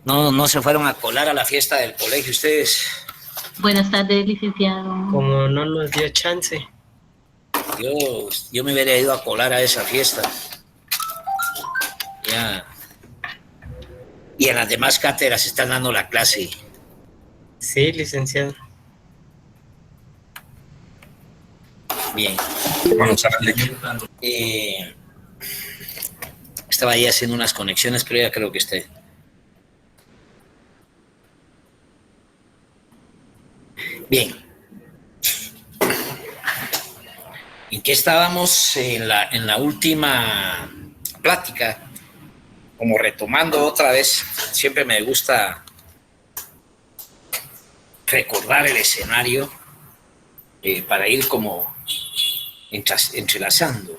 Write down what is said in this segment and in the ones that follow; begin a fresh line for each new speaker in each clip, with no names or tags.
No se fueron a colar a la fiesta del colegio ustedes.
Buenas tardes, licenciado.
Como no nos dio chance.
Yo me hubiera ido a colar a esa fiesta. Ya. Y en las demás cátedras están dando la clase.
Sí, licenciado.
Bien. Estaba ahí haciendo unas conexiones, pero ya creo que esté. Bien. ¿En qué estábamos en la última plática? Como retomando otra vez, siempre me gusta recordar el escenario para ir como entrelazando.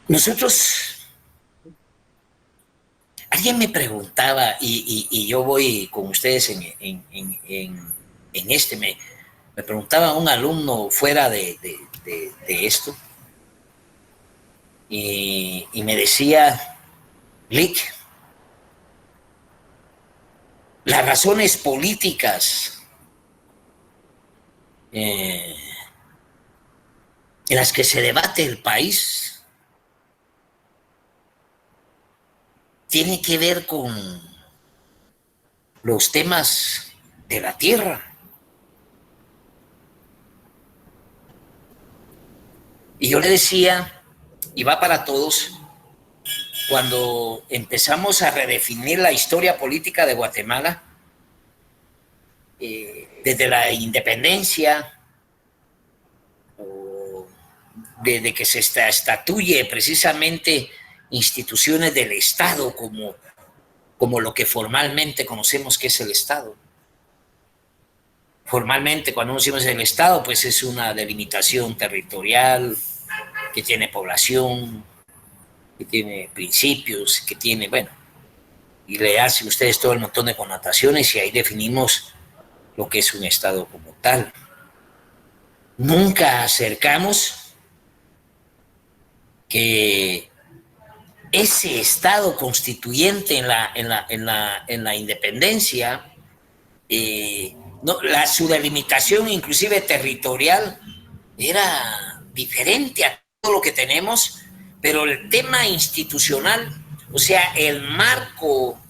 Nosotros, alguien me preguntaba, y yo voy con ustedes en este, me preguntaba un alumno fuera de esto, y me decía, Lick, las razones políticas en las que se debate el país tiene que ver con los temas de la tierra. Y yo le decía, y va para todos, cuando empezamos a redefinir la historia política de Guatemala, desde la independencia, desde que se estatuye precisamente instituciones del Estado como lo que formalmente conocemos que es el Estado. Formalmente, cuando decimos el Estado, pues es una delimitación territorial que tiene población, que tiene principios, que tiene, bueno, y le hace a ustedes todo el montón de connotaciones y ahí definimos lo que es un Estado como tal. Nunca acercamos que ese Estado constituyente en la independencia, no, su delimitación inclusive territorial era diferente a todo lo que tenemos, pero el tema institucional, o sea, el marco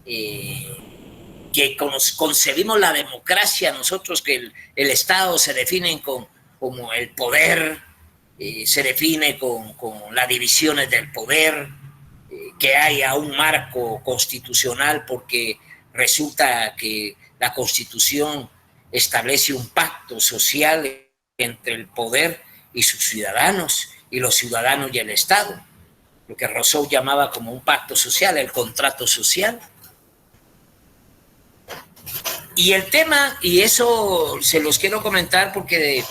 que concebimos la democracia, nosotros que el Estado se define como el poder, se define con las divisiones del poder, que haya un marco constitucional porque resulta que la Constitución establece un pacto social entre el poder y sus ciudadanos, y los ciudadanos y el Estado, lo que Rousseau llamaba como un pacto social, el contrato social. Y el tema, y eso se los quiero comentar porque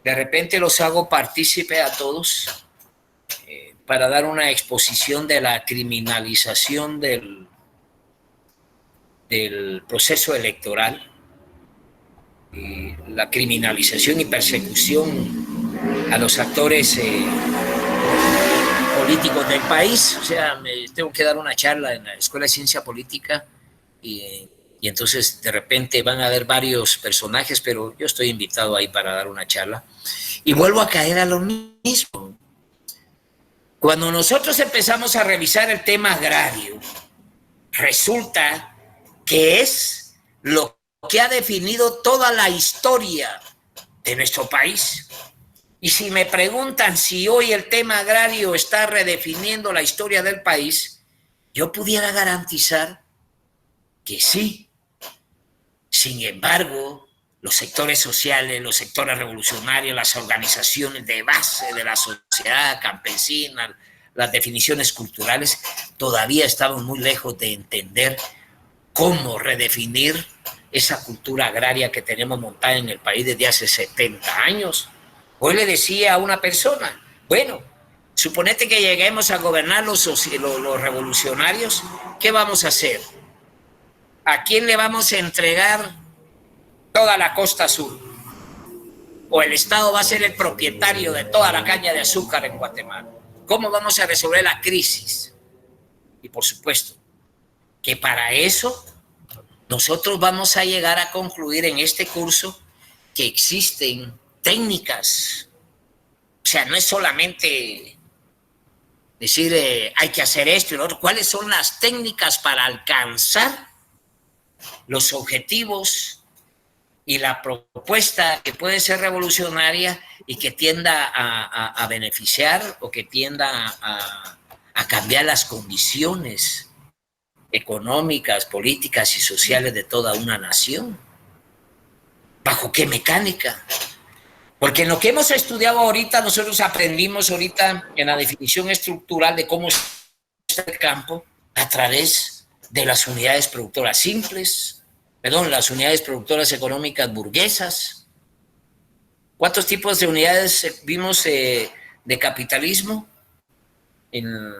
de repente los hago partícipe a todos, para dar una exposición de la criminalización del proceso electoral, la criminalización y persecución a los actores políticos del país. O sea, tengo que dar una charla en la Escuela de Ciencia Política y entonces de repente van a haber varios personajes, pero yo estoy invitado ahí para dar una charla. Y vuelvo a caer a lo mismo. Cuando nosotros empezamos a revisar el tema agrario, resulta que es lo que ha definido toda la historia de nuestro país. Y si me preguntan si hoy el tema agrario está redefiniendo la historia del país, yo pudiera garantizar que sí. Sin embargo, los sectores sociales, los sectores revolucionarios, las organizaciones de base de la sociedad campesina, las definiciones culturales, todavía estamos muy lejos de entender cómo redefinir esa cultura agraria que tenemos montada en el país desde hace 70 años. Hoy le decía a una persona, bueno, suponete que lleguemos a gobernar los revolucionarios, ¿qué vamos a hacer? ¿A quién le vamos a entregar toda la costa sur? ¿O el Estado va a ser el propietario de toda la caña de azúcar en Guatemala? ¿Cómo vamos a resolver la crisis? Y por supuesto, que para eso nosotros vamos a llegar a concluir en este curso que existen técnicas. O sea, no es solamente decir hay que hacer esto y lo otro. ¿Cuáles son las técnicas para alcanzar los objetivos y la propuesta que puede ser revolucionaria y que tienda a beneficiar o que tienda a cambiar las condiciones económicas, políticas y sociales de toda una nación? ¿Bajo qué mecánica? Porque en lo que hemos estudiado ahorita, nosotros aprendimos ahorita en la definición estructural de cómo está el campo a través de las unidades productoras simples, las unidades productoras económicas burguesas. ¿Cuántos tipos de unidades vimos de capitalismo en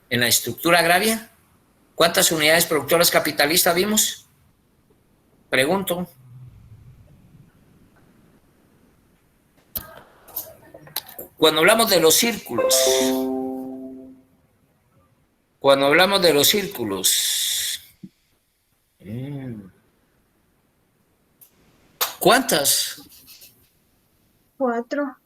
la estructura agraria? ¿Cuántas unidades productoras capitalistas vimos? Pregunto. Cuando hablamos de los círculos, ¿cuántas?
4.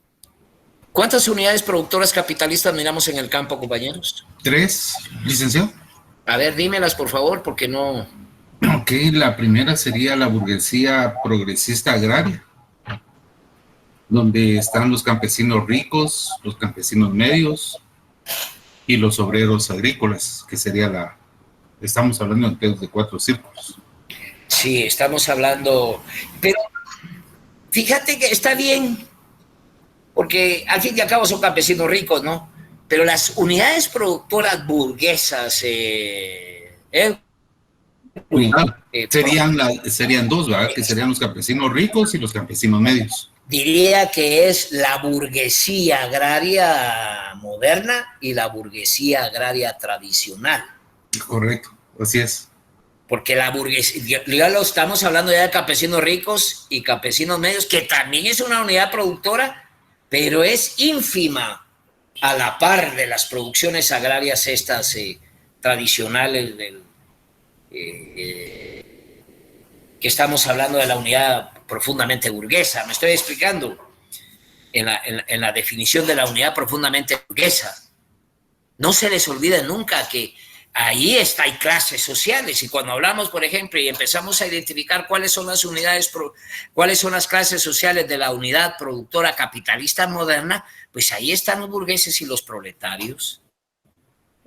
¿Cuántas unidades productoras capitalistas miramos en el campo, compañeros?
3, licenciado.
A ver, dímelas, por favor, porque no...
Ok, la primera sería la burguesía progresista agraria, donde están los campesinos ricos, los campesinos medios y los obreros agrícolas, que sería estamos hablando de 4 círculos.
Sí, estamos hablando, pero fíjate que está bien, porque al fin y al cabo son campesinos ricos, ¿no? Pero las unidades productoras burguesas,
serían 2, ¿verdad? Que serían los campesinos ricos y los campesinos medios.
Diría que es la burguesía agraria moderna y la burguesía agraria tradicional.
Correcto, así es.
Porque la burguesía, ya lo estamos hablando ya de campesinos ricos y campesinos medios, que también es una unidad productora, pero es ínfima a la par de las producciones agrarias estas tradicionales que estamos hablando de la unidad profundamente burguesa. Me estoy explicando en la definición de la unidad profundamente burguesa. No se les olvide nunca que ahí hay clases sociales, y cuando hablamos, por ejemplo, y empezamos a identificar cuáles son las unidades, cuáles son las clases sociales de la unidad productora capitalista moderna, pues ahí están los burgueses y los proletarios.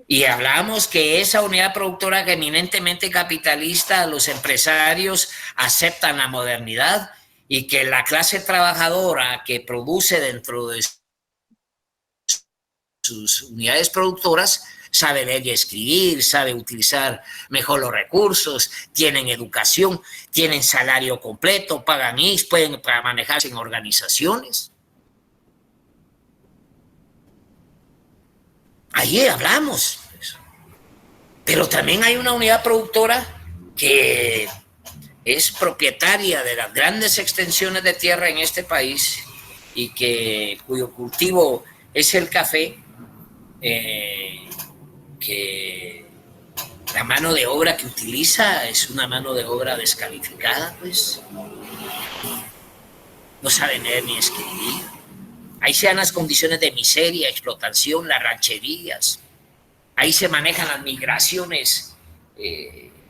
Y hablamos que esa unidad productora eminentemente capitalista, los empresarios aceptan la modernidad, y que la clase trabajadora que produce dentro de sus unidades productoras sabe leer y escribir, sabe utilizar mejor los recursos, tienen educación, tienen salario completo, pagan IX, pueden manejarse en organizaciones. Allí hablamos. Pero también hay una unidad productora que es propietaria de las grandes extensiones de tierra en este país y cuyo cultivo es el café, que la mano de obra que utiliza es una mano de obra descalificada, pues. No sabe leer ni escribir. Ahí se dan las condiciones de miseria, explotación, las rancherías. Ahí se manejan las migraciones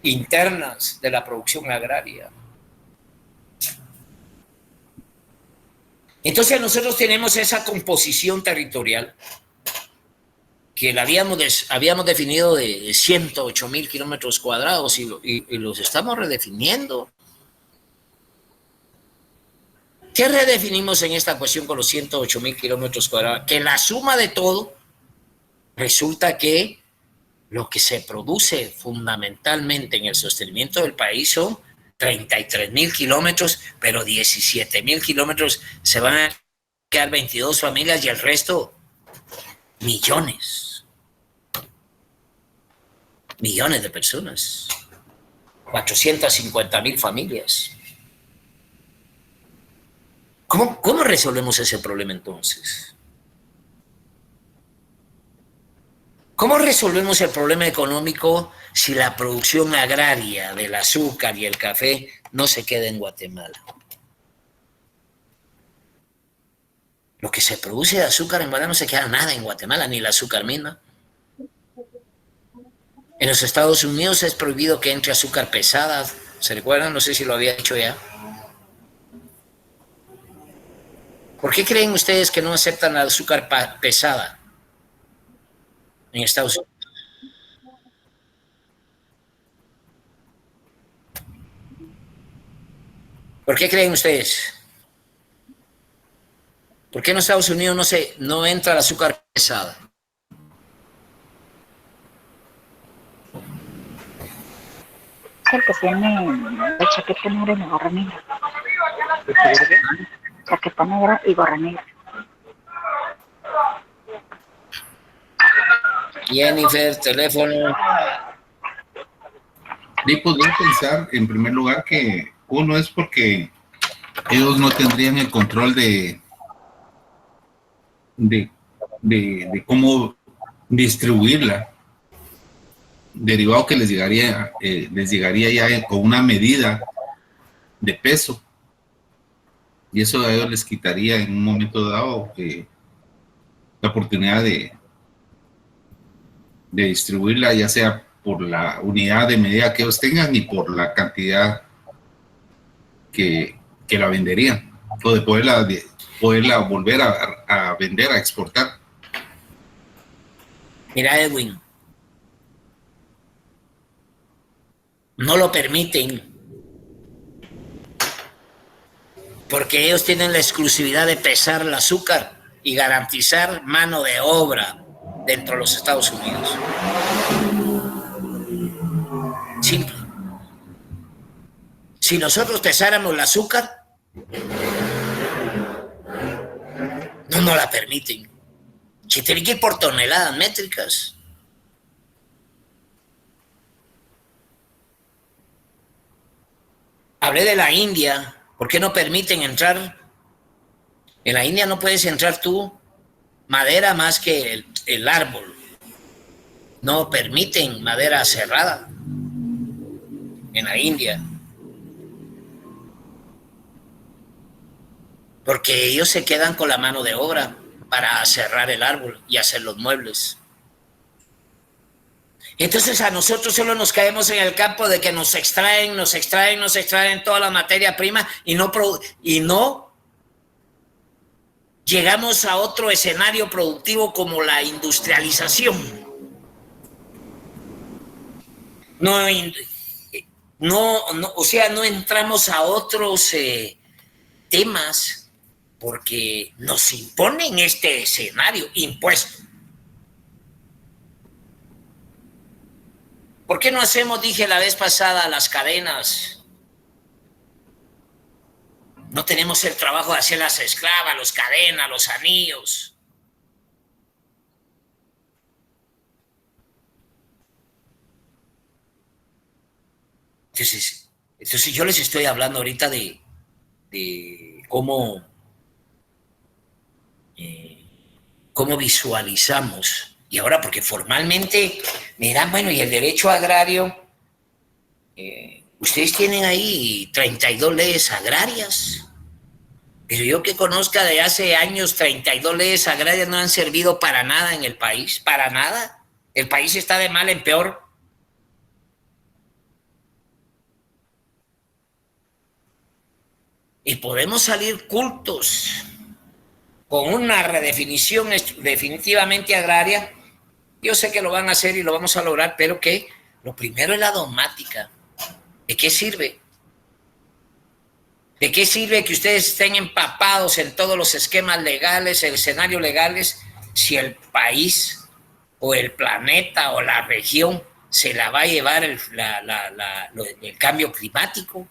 internas de la producción agraria. Entonces nosotros tenemos esa composición territorial que la habíamos definido de 108,000 kilómetros cuadrados y los estamos redefiniendo. ¿Qué redefinimos en esta cuestión con los 108,000 kilómetros cuadrados? Que la suma de todo resulta que lo que se produce fundamentalmente en el sostenimiento del país son 33,000 kilómetros, pero 17,000 kilómetros se van a quedar 22 familias y el resto millones de personas, 450,000 familias. ¿Cómo resolvemos ese problema entonces? ¿Cómo resolvemos el problema económico si la producción agraria del azúcar y el café no se queda en Guatemala? Lo que se produce de azúcar en Guatemala no se queda nada en Guatemala, ni el azúcar misma. En los Estados Unidos es prohibido que entre azúcar pesada. ¿Se recuerdan? No sé si lo había dicho ya. ¿Por qué creen ustedes que no aceptan la azúcar pesada en Estados Unidos? ¿Por qué creen ustedes? ¿Por qué en Estados Unidos no entra el azúcar pesada?
El que tiene la chaqueta negra y la gorra negra. Chaqueta negra y gorra negra.
Jennifer, teléfono.
Y podría pensar, en primer lugar, que uno es porque ellos no tendrían el control de cómo distribuirla, derivado que les llegaría ya con una medida de peso, y eso a ellos les quitaría en un momento dado la oportunidad de distribuirla, ya sea por la unidad de medida que ellos tengan y por la cantidad que la venderían, o de poderla volver a vender, a exportar.
Mira, Edwin, no lo permiten porque ellos tienen la exclusividad de pesar el azúcar y garantizar mano de obra dentro de los Estados Unidos. Simple. Si nosotros pesáramos el azúcar, no nos la permiten. Se tiene que ir por toneladas métricas. Hablé de la India. ¿Por qué no permiten entrar? En la India no puedes entrar tú madera más que el árbol. No permiten madera cerrada en la India. Porque ellos se quedan con la mano de obra para cerrar el árbol y hacer los muebles. Entonces a nosotros solo nos caemos en el campo de que nos extraen toda la materia prima y no llegamos a otro escenario productivo como la industrialización. No entramos a otros temas porque nos imponen este escenario impuesto. ¿Por qué no hacemos, dije la vez pasada, las cadenas? No tenemos el trabajo de hacer las esclavas, las cadenas, los anillos. Entonces yo les estoy hablando ahorita de cómo visualizamos. Y ahora, porque formalmente me dirán, bueno, y el derecho agrario, ustedes tienen ahí 32 leyes agrarias, pero yo que conozca de hace años, 32 leyes agrarias no han servido para nada en el país, para nada. El país está de mal en peor. Y podemos salir cultos con una redefinición definitivamente agraria. Yo sé que lo van a hacer y lo vamos a lograr, pero que lo primero es la dogmática. ¿De qué sirve? ¿De qué sirve que ustedes estén empapados en todos los esquemas legales, el escenario legales, si el país o el planeta o la región se la va a llevar el cambio climático?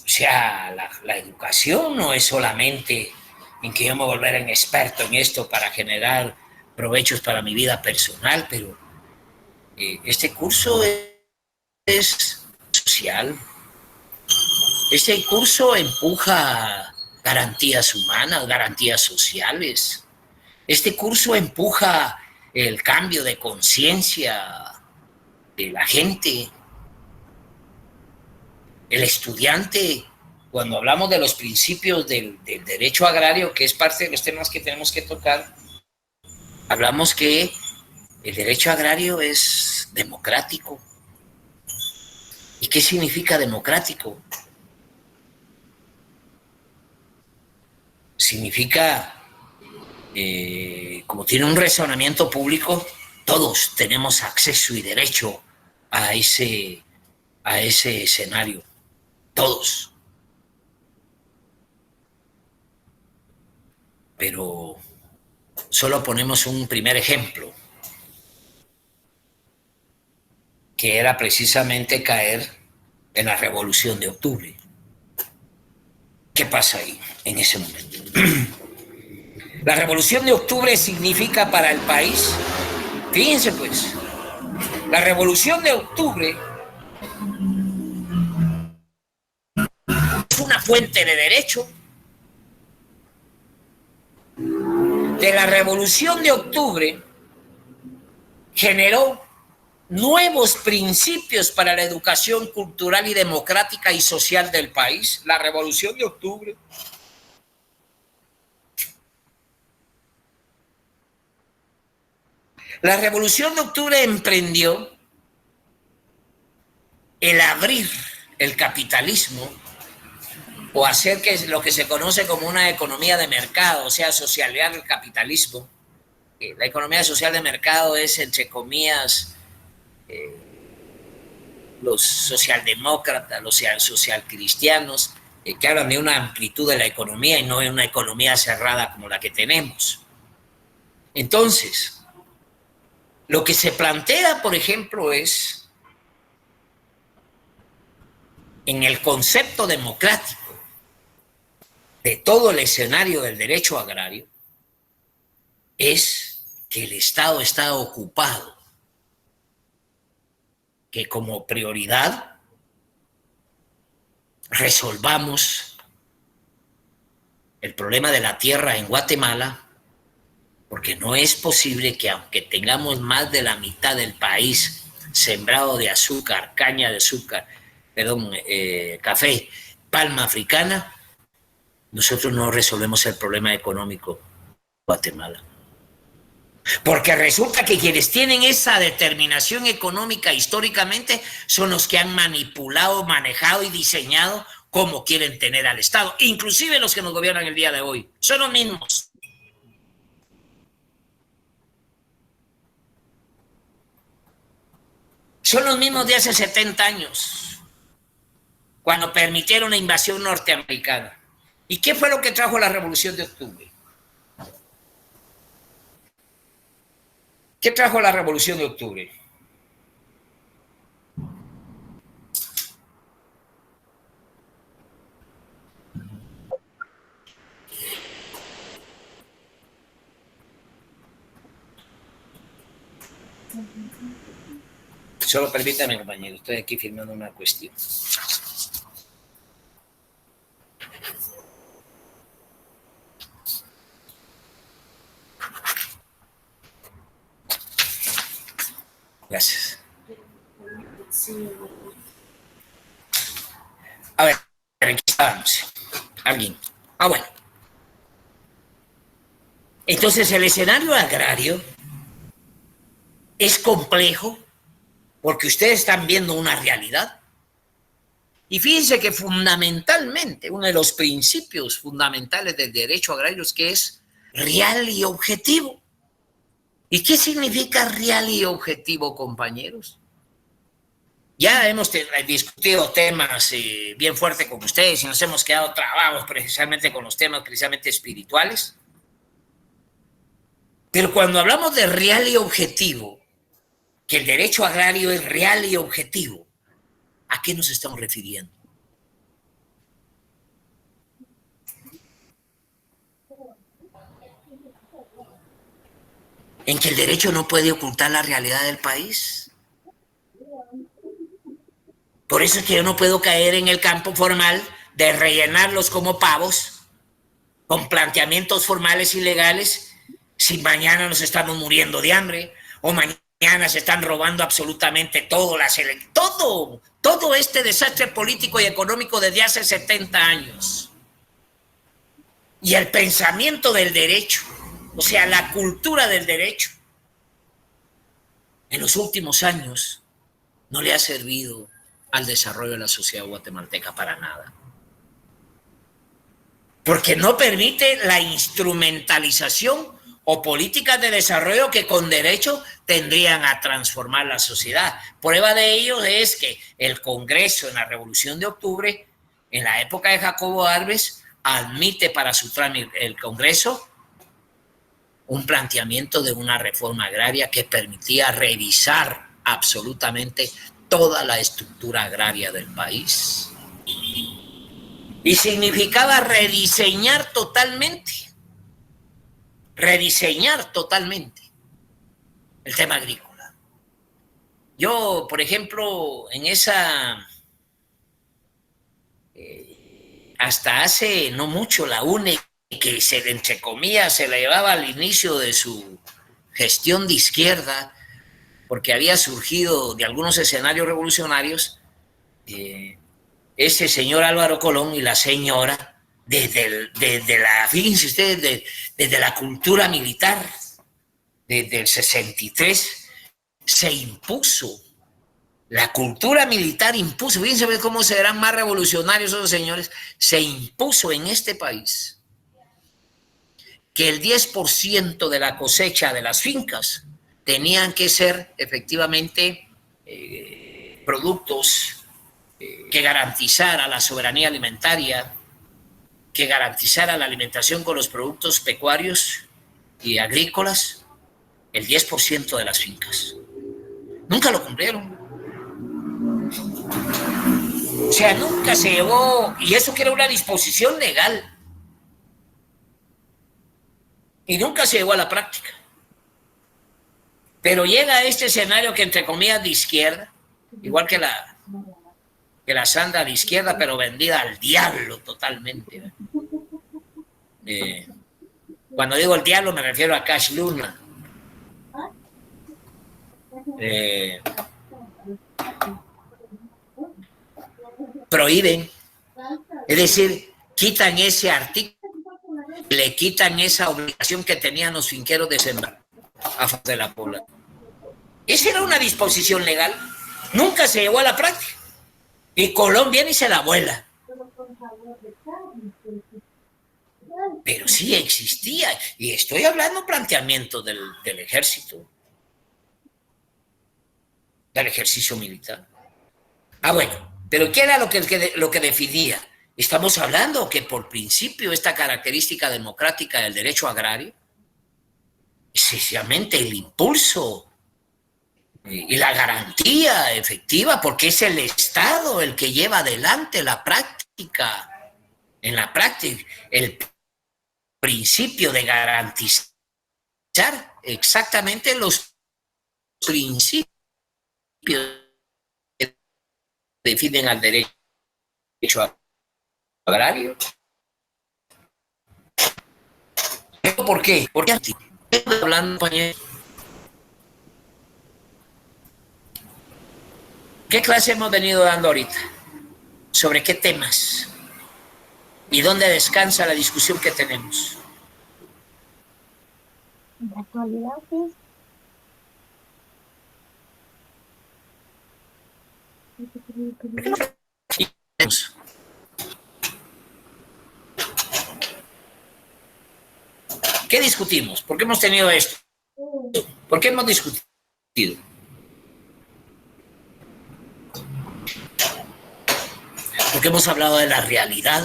O sea, la educación no es solamente en que yo me volviera un experto en esto para generar provechos para mi vida personal, pero este curso es social. Este curso empuja garantías humanas, garantías sociales. Este curso empuja el cambio de conciencia de la gente. El estudiante, cuando hablamos de los principios del derecho agrario, que es parte de los temas que tenemos que tocar, hablamos que el derecho agrario es democrático. ¿Y qué significa democrático? Significa, como tiene un razonamiento público, todos tenemos acceso y derecho a ese escenario. Todos. Pero solo ponemos un primer ejemplo, que era precisamente caer en la Revolución de Octubre. ¿Qué pasa ahí en ese momento? La Revolución de Octubre significa para el país, fíjense pues, la Revolución de Octubre es una fuente de derecho. De la Revolución de Octubre generó nuevos principios para la educación cultural y democrática y social del país. La Revolución de Octubre. La Revolución de Octubre emprendió el abrir el capitalismo o hacer que lo que se conoce como una economía de mercado, o sea, socializar el capitalismo. La economía social de mercado es, entre comillas, los socialdemócratas, los socialcristianos, que hablan de una amplitud de la economía y no de una economía cerrada como la que tenemos. Entonces, lo que se plantea, por ejemplo, es, en el concepto democrático de todo el escenario del derecho agrario, es que el Estado está ocupado, que como prioridad resolvamos el problema de la tierra en Guatemala, porque no es posible que, aunque tengamos más de la mitad del país sembrado de azúcar, caña de azúcar, café, palma africana, nosotros no resolvemos el problema económico de Guatemala. Porque resulta que quienes tienen esa determinación económica históricamente son los que han manipulado, manejado y diseñado cómo quieren tener al Estado, inclusive los que nos gobiernan el día de hoy. Son los mismos. Son los mismos de hace 70 años, cuando permitieron la invasión norteamericana. ¿Y qué fue lo que trajo la Revolución de Octubre? ¿Qué trajo la Revolución de Octubre? Solo permítame, compañero, estoy aquí firmando una cuestión. Gracias. A ver, aquí estábamos. ¿Alguien? Bueno. Entonces, el escenario agrario es complejo porque ustedes están viendo una realidad. Y fíjense que fundamentalmente, uno de los principios fundamentales del derecho agrario es que es real y objetivo. ¿Y qué significa real y objetivo, compañeros? Ya hemos discutido temas bien fuertes con ustedes y nos hemos quedado trabados precisamente con los temas precisamente espirituales. Pero cuando hablamos de real y objetivo, que el derecho agrario es real y objetivo, ¿a qué nos estamos refiriendo? En que el derecho no puede ocultar la realidad del país. Por eso es que yo no puedo caer en el campo formal de rellenarlos como pavos con planteamientos formales y legales si mañana nos estamos muriendo de hambre o mañana se están robando absolutamente todo, todo este desastre político y económico desde hace 70 años. Y el pensamiento del derecho, o sea, la cultura del derecho, en los últimos años no le ha servido al desarrollo de la sociedad guatemalteca para nada. Porque no permite la instrumentalización o políticas de desarrollo que con derecho tendrían a transformar la sociedad. Prueba de ello es que el Congreso en la Revolución de Octubre, en la época de Jacobo Arbenz, admite para su trámite el Congreso un planteamiento de una reforma agraria que permitía revisar absolutamente toda la estructura agraria del país. Y significaba rediseñar totalmente el tema agrícola. Yo, por ejemplo, en esa, hasta hace no mucho, la UNE, que entre comillas se la llevaba al inicio de su gestión de izquierda, porque había surgido de algunos escenarios revolucionarios, ese señor Álvaro Colón y la señora, fíjense ustedes, desde la cultura militar, desde el 63, se impuso. La cultura militar impuso, fíjense cómo serán más revolucionarios esos señores, se impuso en este país que el 10% de la cosecha de las fincas tenían que ser efectivamente productos que garantizara la soberanía alimentaria, que garantizara la alimentación con los productos pecuarios y agrícolas, el 10% de las fincas. Nunca lo cumplieron. O sea, nunca se llevó, y eso que era una disposición legal, y nunca se llevó a la práctica. Pero llega este escenario que entre comillas de izquierda, igual que la sanda de izquierda, pero vendida al diablo totalmente. Cuando digo el diablo me refiero a Cash Luna. Prohíben, es decir, quitan ese artículo, le quitan esa obligación que tenían los finqueros de sembrar a favor de la población. Esa era una disposición legal, nunca se llevó a la práctica. Y Colón viene y se la vuela. Pero sí existía, y estoy hablando planteamiento del ejército, del ejercicio militar. Bueno, pero ¿qué era lo que definía? Estamos hablando que por principio esta característica democrática del derecho agrario, sencillamente el impulso y la garantía efectiva, porque es el Estado el que lleva adelante la práctica, en la práctica, el principio de garantizar exactamente los principios que definen al derecho agrario. ¿Por qué? Porque hablando, compañero, ¿qué clase hemos venido dando ahorita? ¿Sobre qué temas? ¿Y dónde descansa la discusión que tenemos?
En la actualidad, pues.
¿Qué discutimos? ¿Por qué hemos tenido esto? ¿Por qué hemos discutido? Porque hemos hablado de la realidad.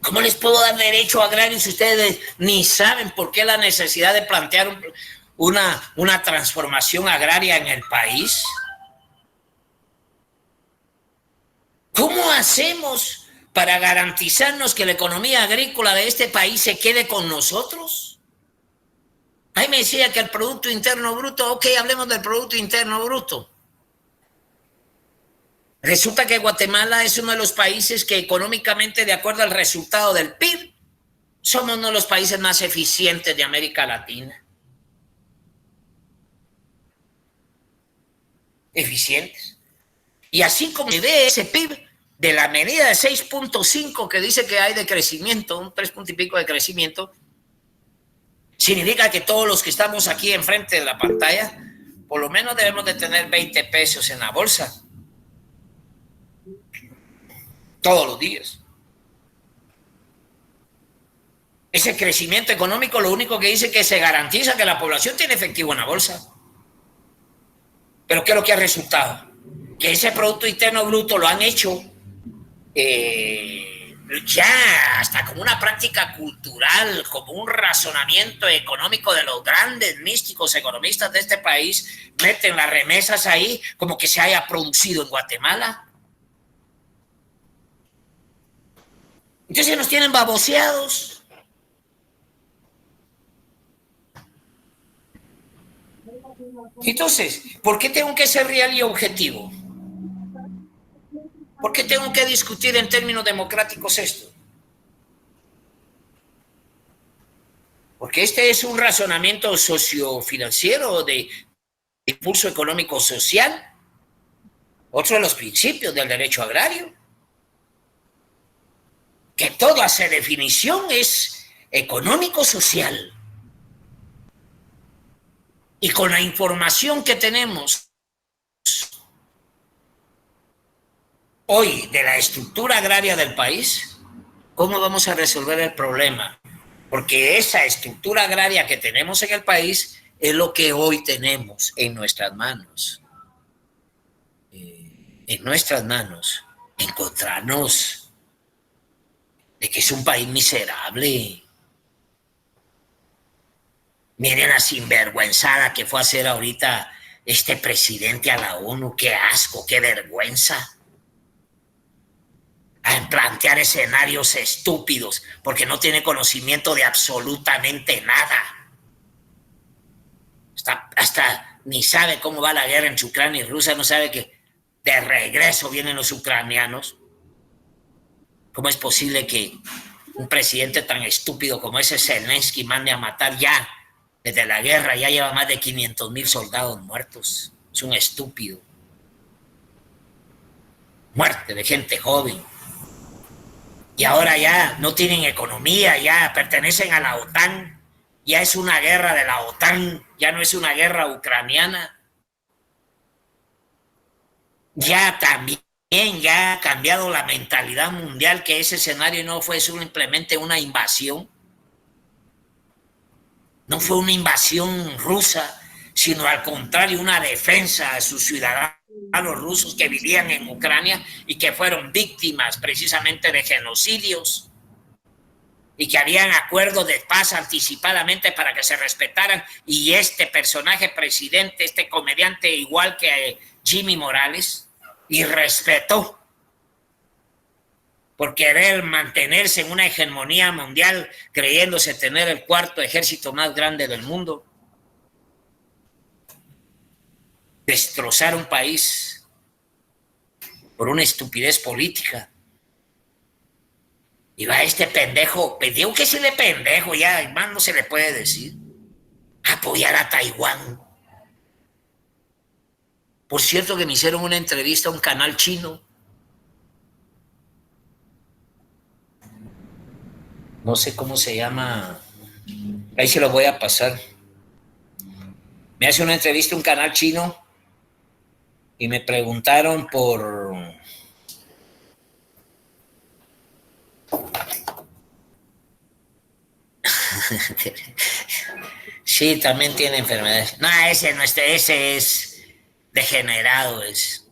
¿Cómo les puedo dar derecho agrario si ustedes ni saben por qué la necesidad de plantear una transformación agraria en el país? ¿Cómo hacemos para garantizarnos que la economía agrícola de este país se quede con nosotros? Ahí me decía que el Producto Interno Bruto, ok, hablemos del Producto Interno Bruto. Resulta que Guatemala es uno de los países que económicamente, de acuerdo al resultado del PIB, somos uno de los países más eficientes de América Latina. Eficientes. Y así como se ve ese PIB de la medida de 6.5 que dice que hay de crecimiento, un 3 punto y pico de crecimiento, significa que todos los que estamos aquí enfrente de la pantalla, por lo menos debemos de tener 20 pesos en la bolsa. Todos los días. Ese crecimiento económico lo único que dice es que se garantiza que la población tiene efectivo en la bolsa. Pero ¿qué es lo que ha resultado? Que ese Producto Interno Bruto lo han hecho ya hasta como una práctica cultural, como un razonamiento económico de los grandes místicos economistas de este país, meten las remesas ahí como que se haya producido en Guatemala. Entonces nos tienen baboseados. Entonces, ¿por qué tengo que ser real y objetivo? ¿Por qué tengo que discutir en términos democráticos esto? Porque este es un razonamiento sociofinanciero de impulso económico social, otro de los principios del derecho agrario, que toda su definición es económico-social. Y con la información que tenemos hoy de la estructura agraria del país, ¿cómo vamos a resolver el problema? Porque esa estructura agraria que tenemos en el país es lo que hoy tenemos en nuestras manos. En nuestras manos, encontrarnos de que es un país miserable. Miren la sinvergüenzada que fue a hacer ahorita este presidente a la ONU. Qué asco, qué vergüenza. A plantear escenarios estúpidos porque no tiene conocimiento de absolutamente nada. Hasta ni sabe cómo va la guerra entre Ucrania y Rusia, no sabe que de regreso vienen los ucranianos. ¿Cómo es posible que un presidente tan estúpido como ese Zelensky mande a matar ya? Desde la guerra ya lleva más de 500,000 soldados muertos. Es un estúpido. Muerte de gente joven. Y ahora ya no tienen economía, ya pertenecen a la OTAN. Ya es una guerra de la OTAN, ya no es una guerra ucraniana. Ya también ya ha cambiado la mentalidad mundial, que ese escenario no fue simplemente una invasión. No fue una invasión rusa, sino al contrario, una defensa a sus ciudadanos rusos que vivían en Ucrania y que fueron víctimas precisamente de genocidios y que habían acuerdos de paz anticipadamente para que se respetaran. Y este personaje presidente, este comediante, igual que Jimmy Morales, y respetó por querer mantenerse en una hegemonía mundial, creyéndose tener el cuarto ejército más grande del mundo. Destrozar un país por una estupidez política. Y va este pendejo, digo que se le pendejo, ya más no se le puede decir, apoyar a Taiwán. Por cierto que me hicieron una entrevista a un canal chino. No sé cómo se llama. Ahí se lo voy a pasar. Me hace una entrevista un canal chino y me preguntaron por... Sí, también tiene enfermedades. No, ese no es, ese es degenerado, es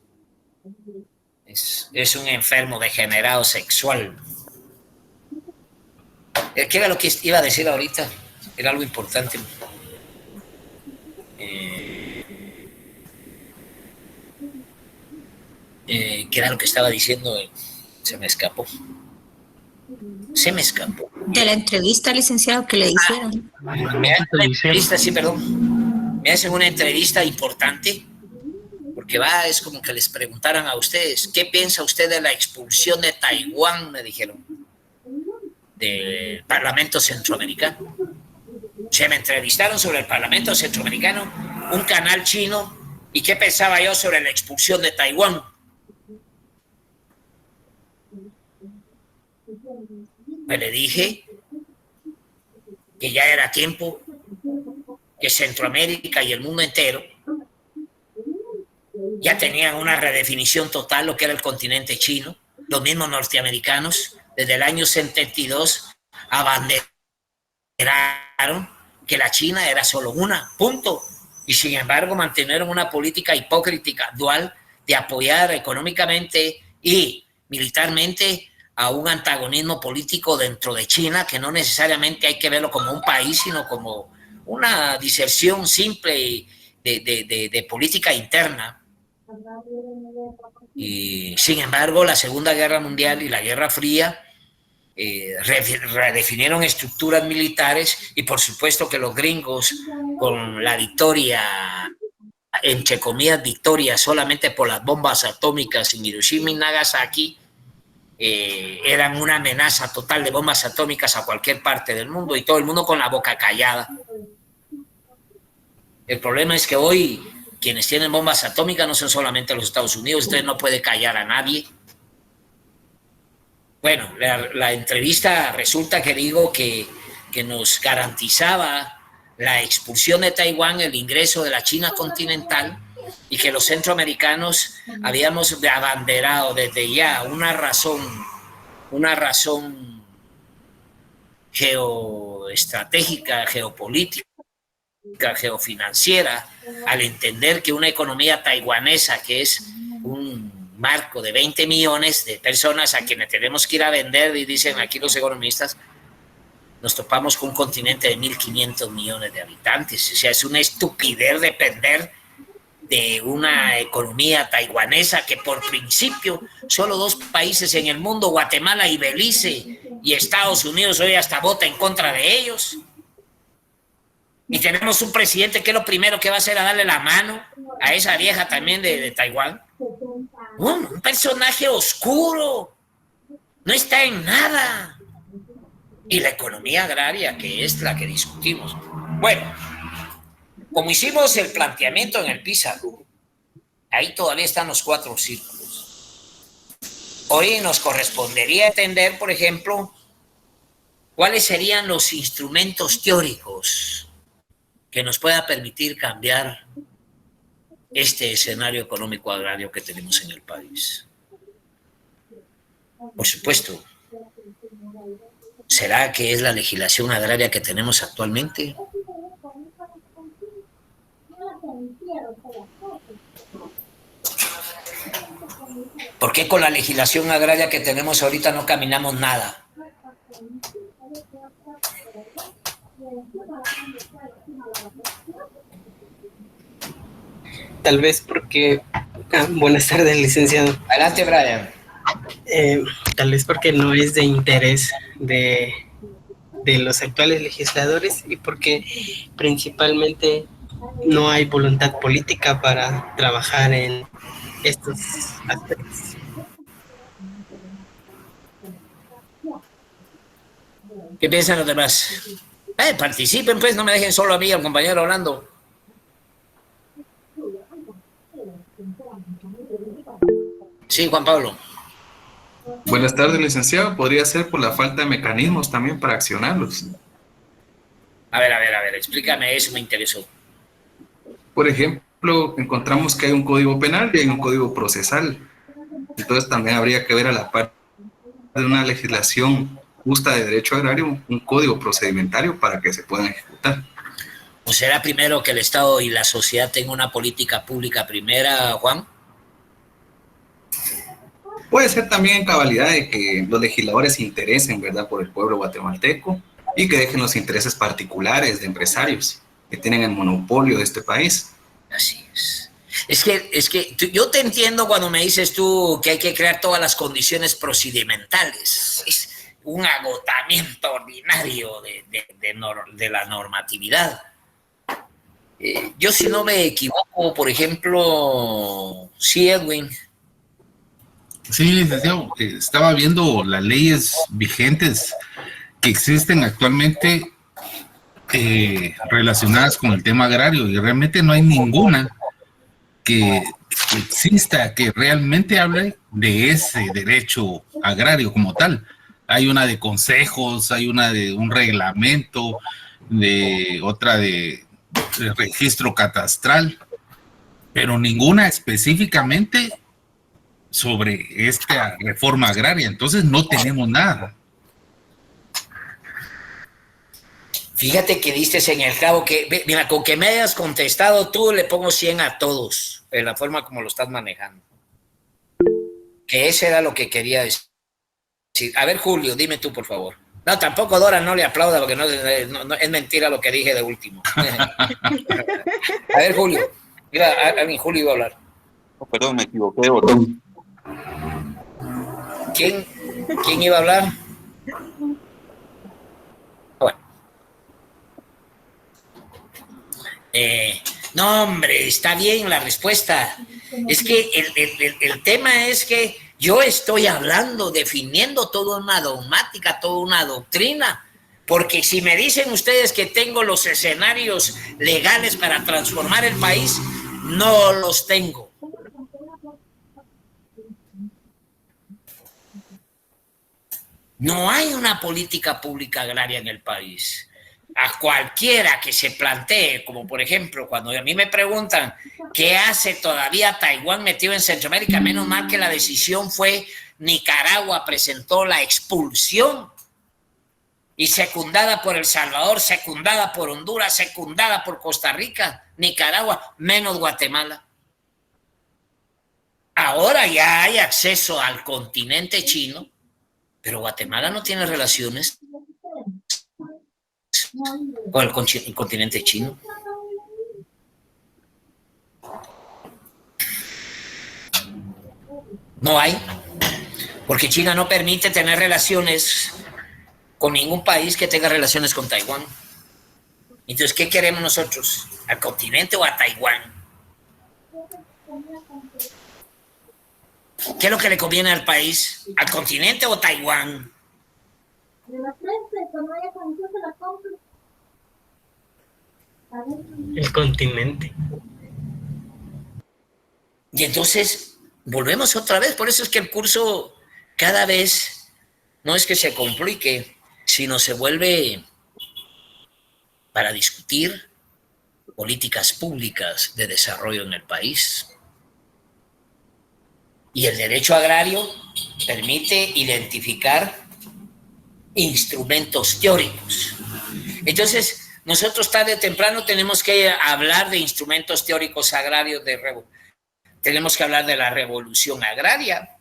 un enfermo degenerado sexual. ¿Qué era lo que iba a decir ahorita? Era algo importante. ¿Qué era lo que estaba diciendo? Se me escapó.
De la entrevista, licenciado, que le hicieron.
Me hacen una entrevista, sí, perdón. Me hacen una entrevista importante porque es como que les preguntaran a ustedes, ¿qué piensa usted de la expulsión de Taiwán? Me dijeron. del Parlamento Centroamericano. Se me entrevistaron sobre el Parlamento Centroamericano, un canal chino, y qué pensaba yo sobre la expulsión de Taiwán. Pues le dije que ya era tiempo que Centroamérica y el mundo entero ya tenían una redefinición total lo que era el continente chino. Los mismos norteamericanos, desde el año 72, abanderaron que la China era solo una, punto. Y sin embargo mantenieron una política hipócrita, dual, de apoyar económicamente y militarmente a un antagonismo político dentro de China, que no necesariamente hay que verlo como un país, sino como una diserción simple de política interna. Y sin embargo, la Segunda Guerra Mundial y la Guerra Fría redefinieron estructuras militares, y por supuesto que los gringos, con la victoria, entre comillas victoria, solamente por las bombas atómicas en Hiroshima y Nagasaki, eran una amenaza total de bombas atómicas a cualquier parte del mundo, y todo el mundo con la boca callada. El problema es que hoy quienes tienen bombas atómicas no son solamente los Estados Unidos, entonces no puede callar a nadie. Bueno, la entrevista resulta que digo que nos garantizaba la expulsión de Taiwán, el ingreso de la China continental, y que los centroamericanos habíamos abanderado desde ya una razón geoestratégica, geopolítica, geofinanciera, al entender que una economía taiwanesa, que es un marco de 20 millones de personas a quienes tenemos que ir a vender, y dicen aquí los economistas, nos topamos con un continente de 1.500 millones de habitantes. O sea, es una estupidez depender de una economía taiwanesa, que por principio solo 2 países en el mundo, Guatemala y Belice, y Estados Unidos hoy hasta vota en contra de ellos. Y tenemos un presidente que lo primero que va a hacer es darle la mano a esa vieja también de Taiwán. Un personaje oscuro, no está en nada. Y la economía agraria, que es la que discutimos. Bueno, como hicimos el planteamiento en el Pizarro, ahí todavía están los 4 círculos. Hoy nos correspondería entender, por ejemplo, cuáles serían los instrumentos teóricos que nos pueda permitir cambiar este escenario económico agrario que tenemos en el país. Por supuesto, ¿será que es la legislación agraria que tenemos actualmente? ¿Por qué con la legislación agraria que tenemos ahorita no caminamos nada?
Tal vez porque... buenas tardes, licenciado.
Adelante, Brian.
Tal vez porque no es de interés de los actuales legisladores, y porque principalmente no hay voluntad política para trabajar en estos aspectos.
¿Qué piensan los demás? Participen, pues, no me dejen solo a mí, al compañero hablando. Sí, Juan Pablo.
Buenas tardes, licenciado. Podría ser por la falta de mecanismos también para accionarlos.
A ver, explícame eso, me interesó.
Por ejemplo, encontramos que hay un código penal y hay un código procesal. Entonces también habría que ver a la par de una legislación justa de derecho agrario, un código procedimentario para que se puedan ejecutar.
¿O será primero que el Estado y la sociedad tengan una política pública primera, Juan?
Puede ser también en cabalidad de que los legisladores se interesen, ¿verdad?, por el pueblo guatemalteco, y que dejen los intereses particulares de empresarios que tienen el monopolio de este país.
Así es. Es que yo te entiendo cuando me dices tú que hay que crear todas las condiciones procedimentales. Es un agotamiento ordinario de la normatividad. Yo, si no me equivoco, por ejemplo, sí, Edwin.
Sí, licenciado, estaba viendo las leyes vigentes que existen actualmente relacionadas con el tema agrario, y realmente no hay ninguna que exista que realmente hable de ese derecho agrario como tal. Hay una de consejos, hay una de un reglamento, de otra de registro catastral, pero ninguna específicamente sobre esta reforma agraria. Entonces no tenemos nada.
Fíjate que diste en el clavo que, mira, con que me hayas contestado tú, le pongo 100 a todos, en la forma como lo estás manejando. Que ese era lo que quería decir. A ver, Julio, dime tú, por favor. No, tampoco Dora, no le aplauda, porque no, es mentira lo que dije de último. A ver, Julio. Mira, alguien, Julio iba a hablar.
Oh, perdón, me equivoqué de botón.
¿Quién iba a hablar? Bueno. No, hombre, está bien la respuesta. Es que el tema es que yo estoy hablando, definiendo toda una dogmática, toda una doctrina, porque si me dicen ustedes que tengo los escenarios legales para transformar el país, no los tengo. No hay una política pública agraria en el país. A cualquiera que se plantee, como por ejemplo, cuando a mí me preguntan qué hace todavía Taiwán metido en Centroamérica, menos mal que la decisión fue Nicaragua presentó la expulsión y secundada por El Salvador, secundada por Honduras, secundada por Costa Rica, Nicaragua, menos Guatemala. Ahora ya hay acceso al continente chino, pero Guatemala no tiene relaciones con el continente chino. No hay, porque China no permite tener relaciones con ningún país que tenga relaciones con Taiwán. Entonces, ¿qué queremos nosotros? ¿Al continente o a Taiwán? ¿Qué es lo que le conviene al país? ¿Al continente o Taiwán?
El continente.
Y entonces volvemos otra vez. Por eso es que el curso cada vez no es que se complique, sino se vuelve para discutir políticas públicas de desarrollo en el país. Y el derecho agrario permite identificar instrumentos teóricos. Entonces, nosotros tarde o temprano tenemos que hablar de instrumentos teóricos agrarios, tenemos que hablar de la revolución agraria.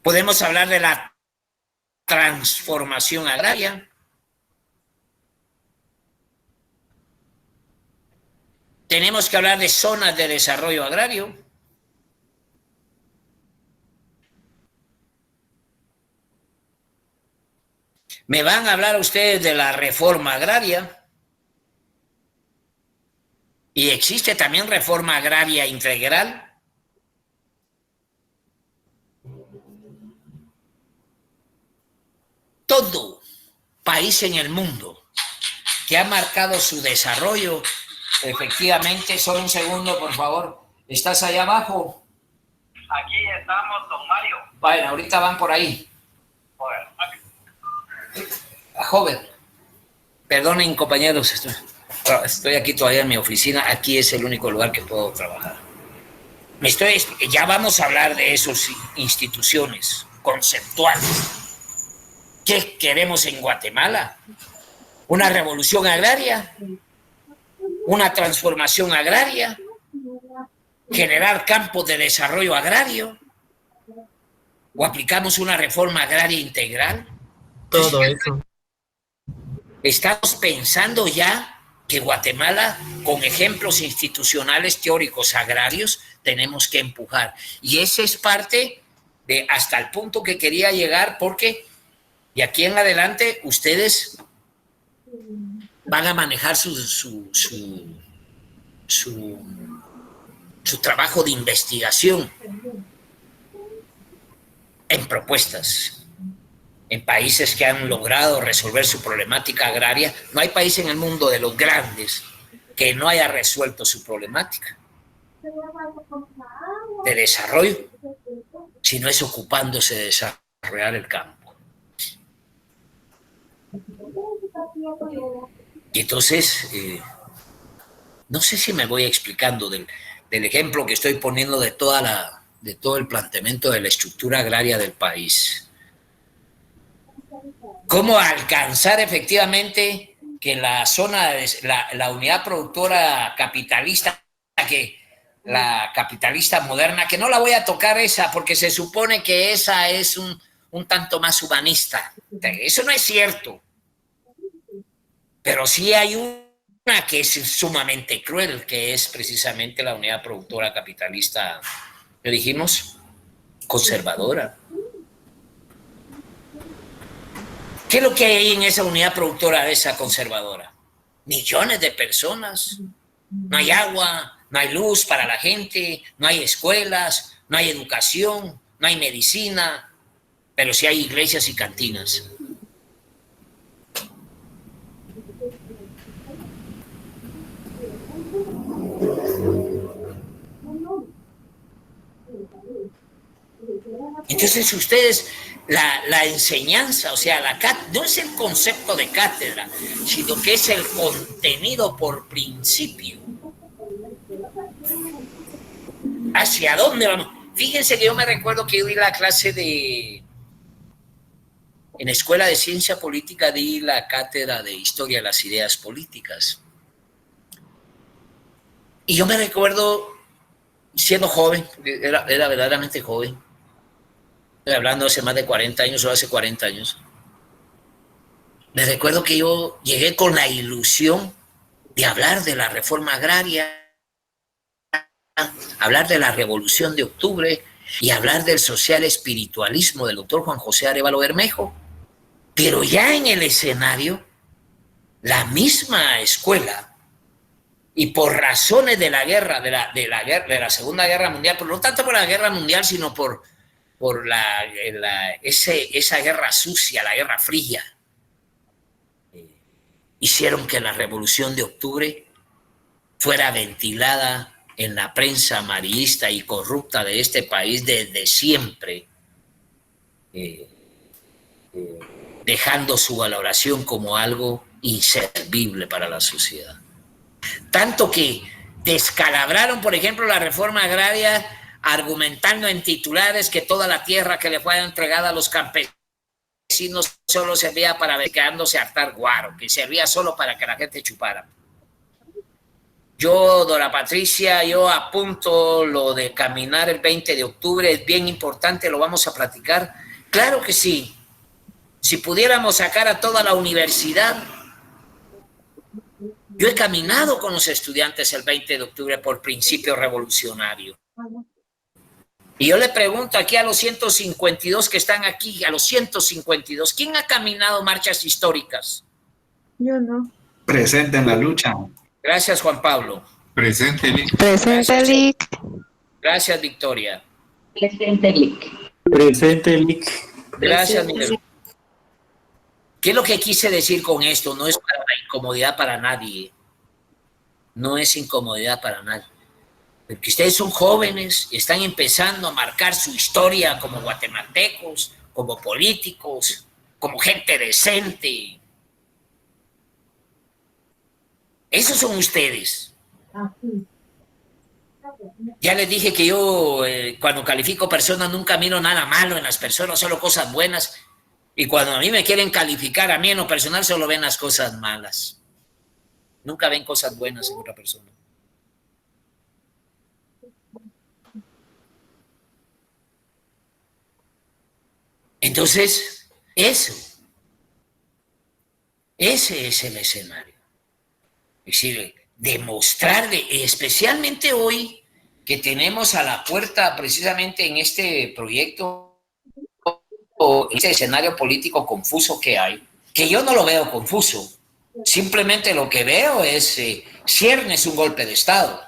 Podemos hablar de la transformación agraria. Tenemos que hablar de zonas de desarrollo agrario. Me van a hablar ustedes de la reforma agraria. Y existe también reforma agraria integral. Todo país en el mundo que ha marcado su desarrollo, efectivamente, solo un segundo, por favor. ¿Estás allá abajo?
Aquí estamos, don Mario.
Bueno, ahorita van por ahí.
Bueno,
Joven, perdonen compañeros, estoy aquí todavía en mi oficina, aquí es el único lugar que puedo trabajar. Ya vamos a hablar de esas instituciones conceptuales. ¿Qué queremos en Guatemala? ¿Una revolución agraria? ¿Una transformación agraria? ¿Generar campos de desarrollo agrario? ¿O aplicamos una reforma agraria integral?
Todo eso.
Estamos pensando ya que Guatemala, con ejemplos institucionales teóricos agrarios, tenemos que empujar. Y ese es parte de hasta el punto que quería llegar, porque de aquí en adelante ustedes van a manejar su trabajo de investigación. en propuestas. En países que han logrado resolver su problemática agraria, no hay país en el mundo de los grandes que no haya resuelto su problemática de desarrollo, si no es ocupándose de desarrollar el campo. Y entonces, no sé si me voy explicando del ejemplo que estoy poniendo de todo el planteamiento de la estructura agraria del país. ¿Cómo alcanzar efectivamente que la zona, la unidad productora capitalista, que la capitalista moderna, que no la voy a tocar esa, porque se supone que esa es un tanto más humanista. Eso no es cierto. Pero sí hay una que es sumamente cruel, que es precisamente la unidad productora capitalista, ¿qué dijimos? Conservadora. ¿Qué es lo que hay en esa unidad productora de esa conservadora? Millones de personas. No hay agua, no hay luz para la gente, no hay escuelas, no hay educación, no hay medicina, pero sí hay iglesias y cantinas. Entonces ustedes, la enseñanza, o sea, no es el concepto de cátedra, sino que es el contenido por principio. ¿Hacia dónde vamos? Fíjense que yo me recuerdo que yo di la clase en la Escuela de Ciencia Política, di la cátedra de Historia de las Ideas Políticas. Y yo me recuerdo siendo joven, era verdaderamente joven, estoy hablando hace más de 40 años o hace 40 años, me recuerdo que yo llegué con la ilusión de hablar de la reforma agraria, hablar de la Revolución de Octubre y hablar del social espiritualismo del doctor Juan José Arévalo Bermejo. Pero ya en el escenario, la misma escuela, y por razones de la guerra, de la Segunda Guerra Mundial, pero no tanto por la Guerra Mundial, sino por esa guerra sucia, la Guerra Fría, hicieron que la Revolución de Octubre fuera ventilada en la prensa amarillista y corrupta de este país desde siempre, dejando su valoración como algo inservible para la sociedad. Tanto que descalabraron, por ejemplo, la reforma agraria, argumentando en titulares que toda la tierra que le fue entregada a los campesinos solo servía para quedándose a hartar guaro, que servía solo para que la gente chupara. Yo, Dora Patricia, yo apunto lo de caminar el 20 de octubre, es bien importante, lo vamos a platicar. Claro que sí. Si pudiéramos sacar a toda la universidad. Yo he caminado con los estudiantes el 20 de octubre por principio revolucionario. Y yo le pregunto aquí a los 152 que están aquí, a los 152, ¿quién ha caminado marchas históricas?
Yo no.
Presente en la lucha.
Gracias, Juan Pablo.
Presente, Lic.
Presente, Lic.
Gracias, Victoria.
Presente, Lic.
Presente, Lic.
Gracias, Miguel. ¿Qué es lo que quise decir con esto? No es para la incomodidad para nadie. No es incomodidad para nadie. Porque ustedes son jóvenes y están empezando a marcar su historia como guatemaltecos, como políticos, como gente decente. Esos son ustedes. Ya les dije que yo cuando califico personas nunca miro nada malo en las personas, solo cosas buenas. Y cuando a mí me quieren calificar, a mí en lo personal solo ven las cosas malas. Nunca ven cosas buenas en otra persona. Entonces, ese es el escenario. Es decir, demostrarle, especialmente hoy que tenemos a la puerta precisamente en este proyecto, este escenario político confuso que hay, que yo no lo veo confuso. Simplemente lo que veo es ciernes un golpe de Estado.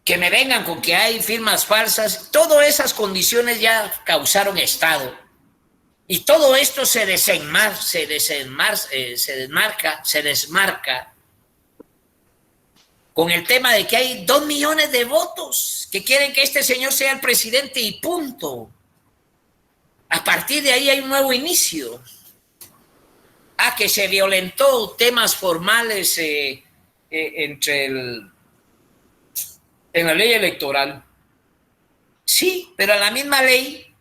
que me vengan con que hay firmas falsas, todas esas condiciones ya causaron Estado. Y todo esto se desmarca con el tema de que hay 2 millones de votos que quieren que este señor sea el presidente y punto. A partir de ahí hay un nuevo inicio. Que se violentó temas formales en la ley electoral. Sí, pero la misma ley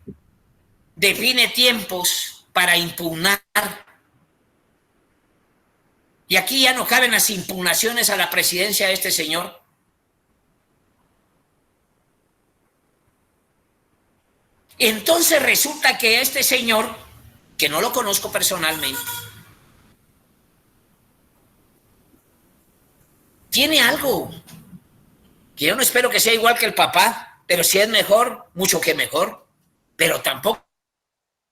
define tiempos para impugnar. Y aquí ya no caben las impugnaciones a la presidencia de este señor. Entonces resulta que este señor, que no lo conozco personalmente, tiene algo que yo no espero que sea igual que el papá, pero si es mejor, mucho que mejor. Pero tampoco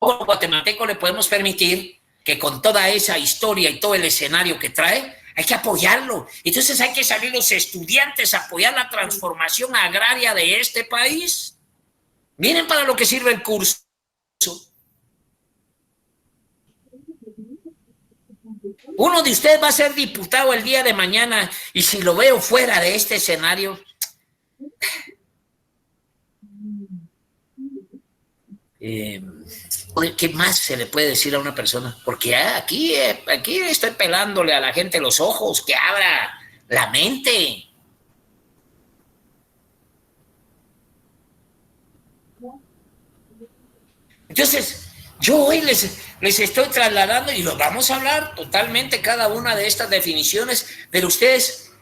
a guatemalteco le podemos permitir que con toda esa historia y todo el escenario que trae, hay que apoyarlo. Entonces hay que salir los estudiantes a apoyar la transformación agraria de este país. Miren para lo que sirve el curso. Uno de ustedes va a ser diputado el día de mañana y si lo veo fuera de este escenario, ¿qué más se le puede decir a una persona? Porque aquí estoy pelándole a la gente los ojos, que abra la mente. Entonces, yo hoy les estoy trasladando y los vamos a hablar totalmente cada una de estas definiciones, pero ustedes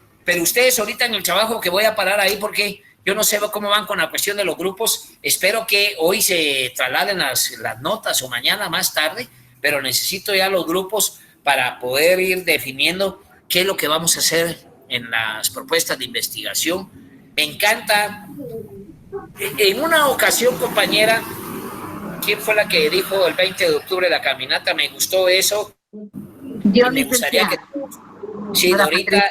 ahorita en el trabajo que voy a parar ahí porque yo no sé cómo van con la cuestión de los grupos, espero que hoy se trasladen las notas o mañana más tarde, pero necesito ya los grupos para poder ir definiendo qué es lo que vamos a hacer en las propuestas de investigación. Me encanta. En una ocasión, compañera, ¿quién fue la que dijo el 20 de octubre la caminata? Me gustó eso.
Yo,
me gustaría que... Sí, Dorita,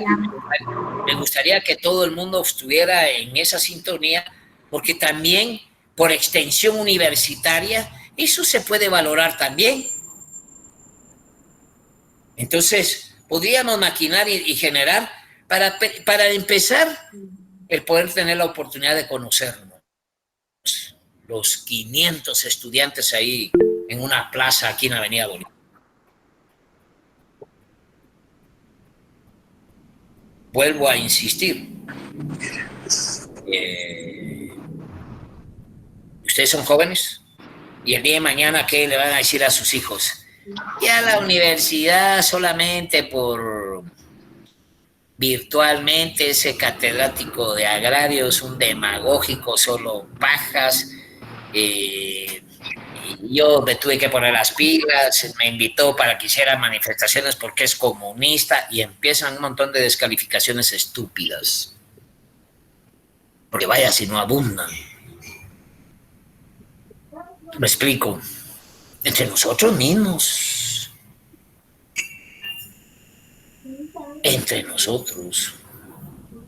me gustaría que todo el mundo estuviera en esa sintonía, porque también por extensión universitaria, eso se puede valorar también. Entonces, podríamos maquinar y generar, para empezar, el poder tener la oportunidad de conocernos. Los 500 estudiantes ahí en una plaza aquí en Avenida Bolívar. Vuelvo a insistir. Ustedes son jóvenes y el día de mañana, ¿qué le van a decir a sus hijos? Ya la universidad solamente por virtualmente, ese catedrático de agrarios, un demagógico, solo pajas. Yo me tuve que poner las pilas, me invitó para que hiciera manifestaciones porque es comunista y empiezan un montón de descalificaciones estúpidas. Porque vaya si no abundan. Me explico. Entre nosotros mismos. Entre nosotros.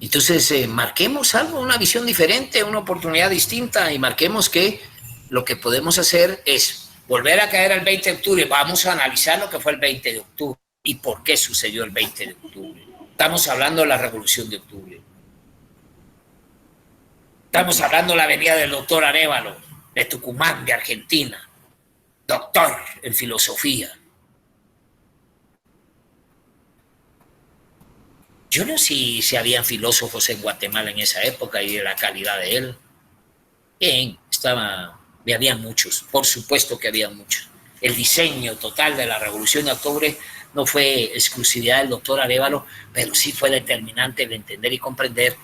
Entonces, marquemos algo, una visión diferente, una oportunidad distinta y marquemos que lo que podemos hacer es volver a caer al 20 de octubre. Vamos a analizar lo que fue el 20 de octubre y por qué sucedió el 20 de octubre. Estamos hablando de la Revolución de Octubre. Estamos hablando de la venida del doctor Arévalo, de Tucumán, de Argentina. Doctor en filosofía. Yo no sé si habían filósofos en Guatemala en esa época y de la calidad de él. Bien, había muchos, por supuesto que había muchos. El diseño total de la Revolución de Octubre no fue exclusividad del doctor Arévalo, pero sí fue determinante de entender y comprender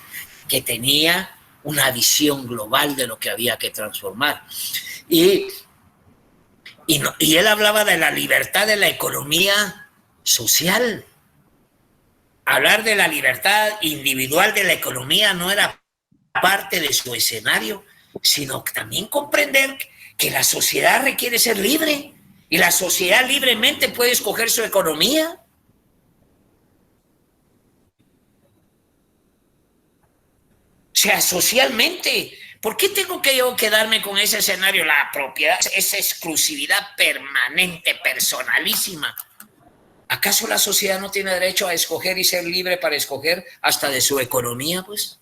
que tenía una visión global de lo que había que transformar. Y él hablaba de la libertad de la economía social. Hablar de la libertad individual de la economía no era parte de su escenario, sino también comprender que la sociedad requiere ser libre y la sociedad libremente puede escoger su economía. sea, socialmente, ¿por qué tengo que yo quedarme con ese escenario? La propiedad, esa exclusividad permanente, personalísima. ¿Acaso la sociedad no tiene derecho a escoger y ser libre para escoger hasta de su economía, pues?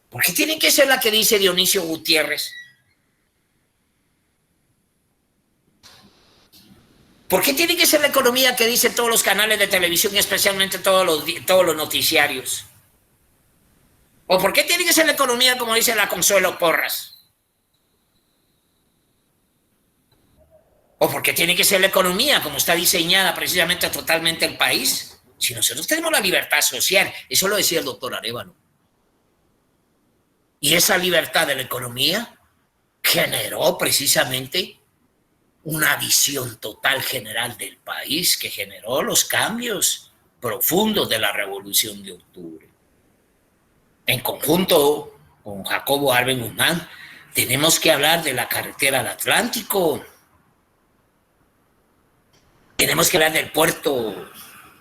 ¿Por qué tiene que ser la que dice Dionisio Gutiérrez? ¿Por qué tiene que ser la economía que dicen todos los canales de televisión y especialmente todos los noticiarios? ¿O por qué tiene que ser la economía como dice la Consuelo Porras? ¿O por qué tiene que ser la economía como está diseñada precisamente totalmente el país? Si nosotros tenemos la libertad social, eso lo decía el doctor Arévalo. Y esa libertad de la economía generó precisamente una visión total general del país que generó los cambios profundos de la Revolución de Octubre. En conjunto con Jacobo Arben Guzmán, tenemos que hablar de la carretera al Atlántico. Tenemos que hablar del puerto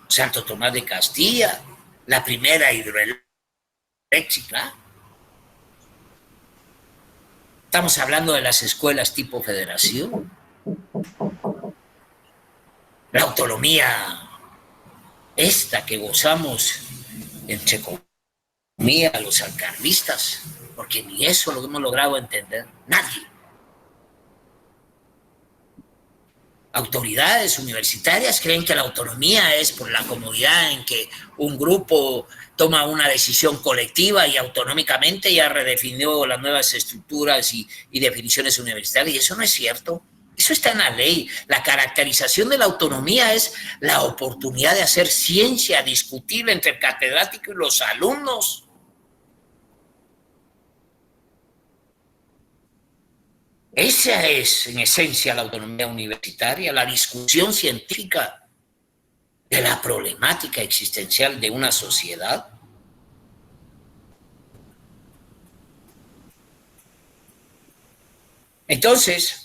Santo Tomás de Castilla, la primera hidroeléctrica. Estamos hablando de las escuelas tipo federación. La autonomía esta que gozamos entre comillas los alcaldistas, porque ni eso lo hemos logrado entender, nadie. Autoridades universitarias creen que la autonomía es por la comodidad en que un grupo toma una decisión colectiva y autonómicamente ya redefinió las nuevas estructuras y definiciones universitarias, y eso no es cierto. Eso está en la ley. La caracterización de la autonomía es la oportunidad de hacer ciencia discutible entre el catedrático y los alumnos. Esa es, en esencia, la autonomía universitaria, la discusión científica de la problemática existencial de una sociedad. Entonces,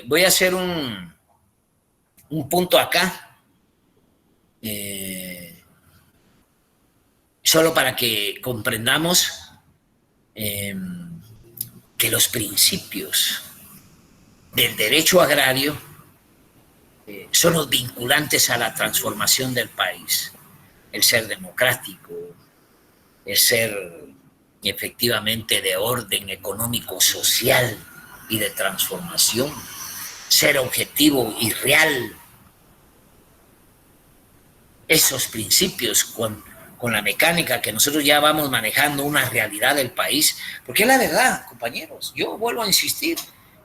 voy a hacer un punto acá, solo para que comprendamos que los principios del derecho agrario son los vinculantes a la transformación del país. El ser democrático, el ser efectivamente de orden económico-social y de transformación, ser objetivo y real. Esos principios con la mecánica que nosotros ya vamos manejando una realidad del país, porque es la verdad, compañeros, yo vuelvo a insistir,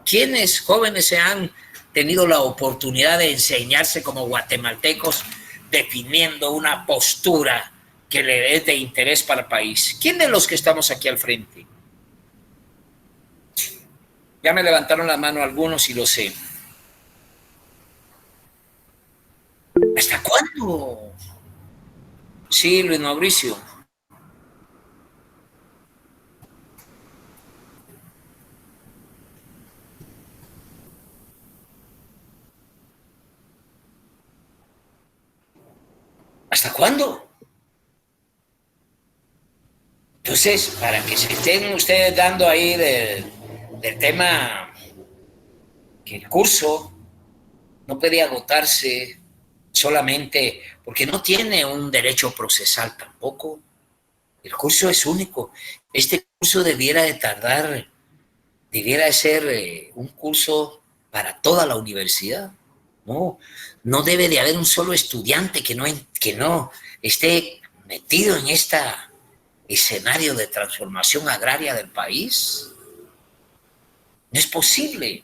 ¿quiénes jóvenes se han tenido la oportunidad de enseñarse como guatemaltecos definiendo una postura que le es de interés para el país? ¿Quién de los que estamos aquí al frente? Ya me levantaron la mano algunos y lo sé. ¿Hasta cuándo? Sí, Luis Mauricio. ¿Hasta cuándo? Entonces, para que se estén ustedes dando ahí del tema que el curso no puede agotarse solamente porque no tiene un derecho procesal tampoco. El curso es único. Este curso debiera de ser un curso para toda la universidad. No debe de haber un solo estudiante que no esté metido en este escenario de transformación agraria del país. No es posible.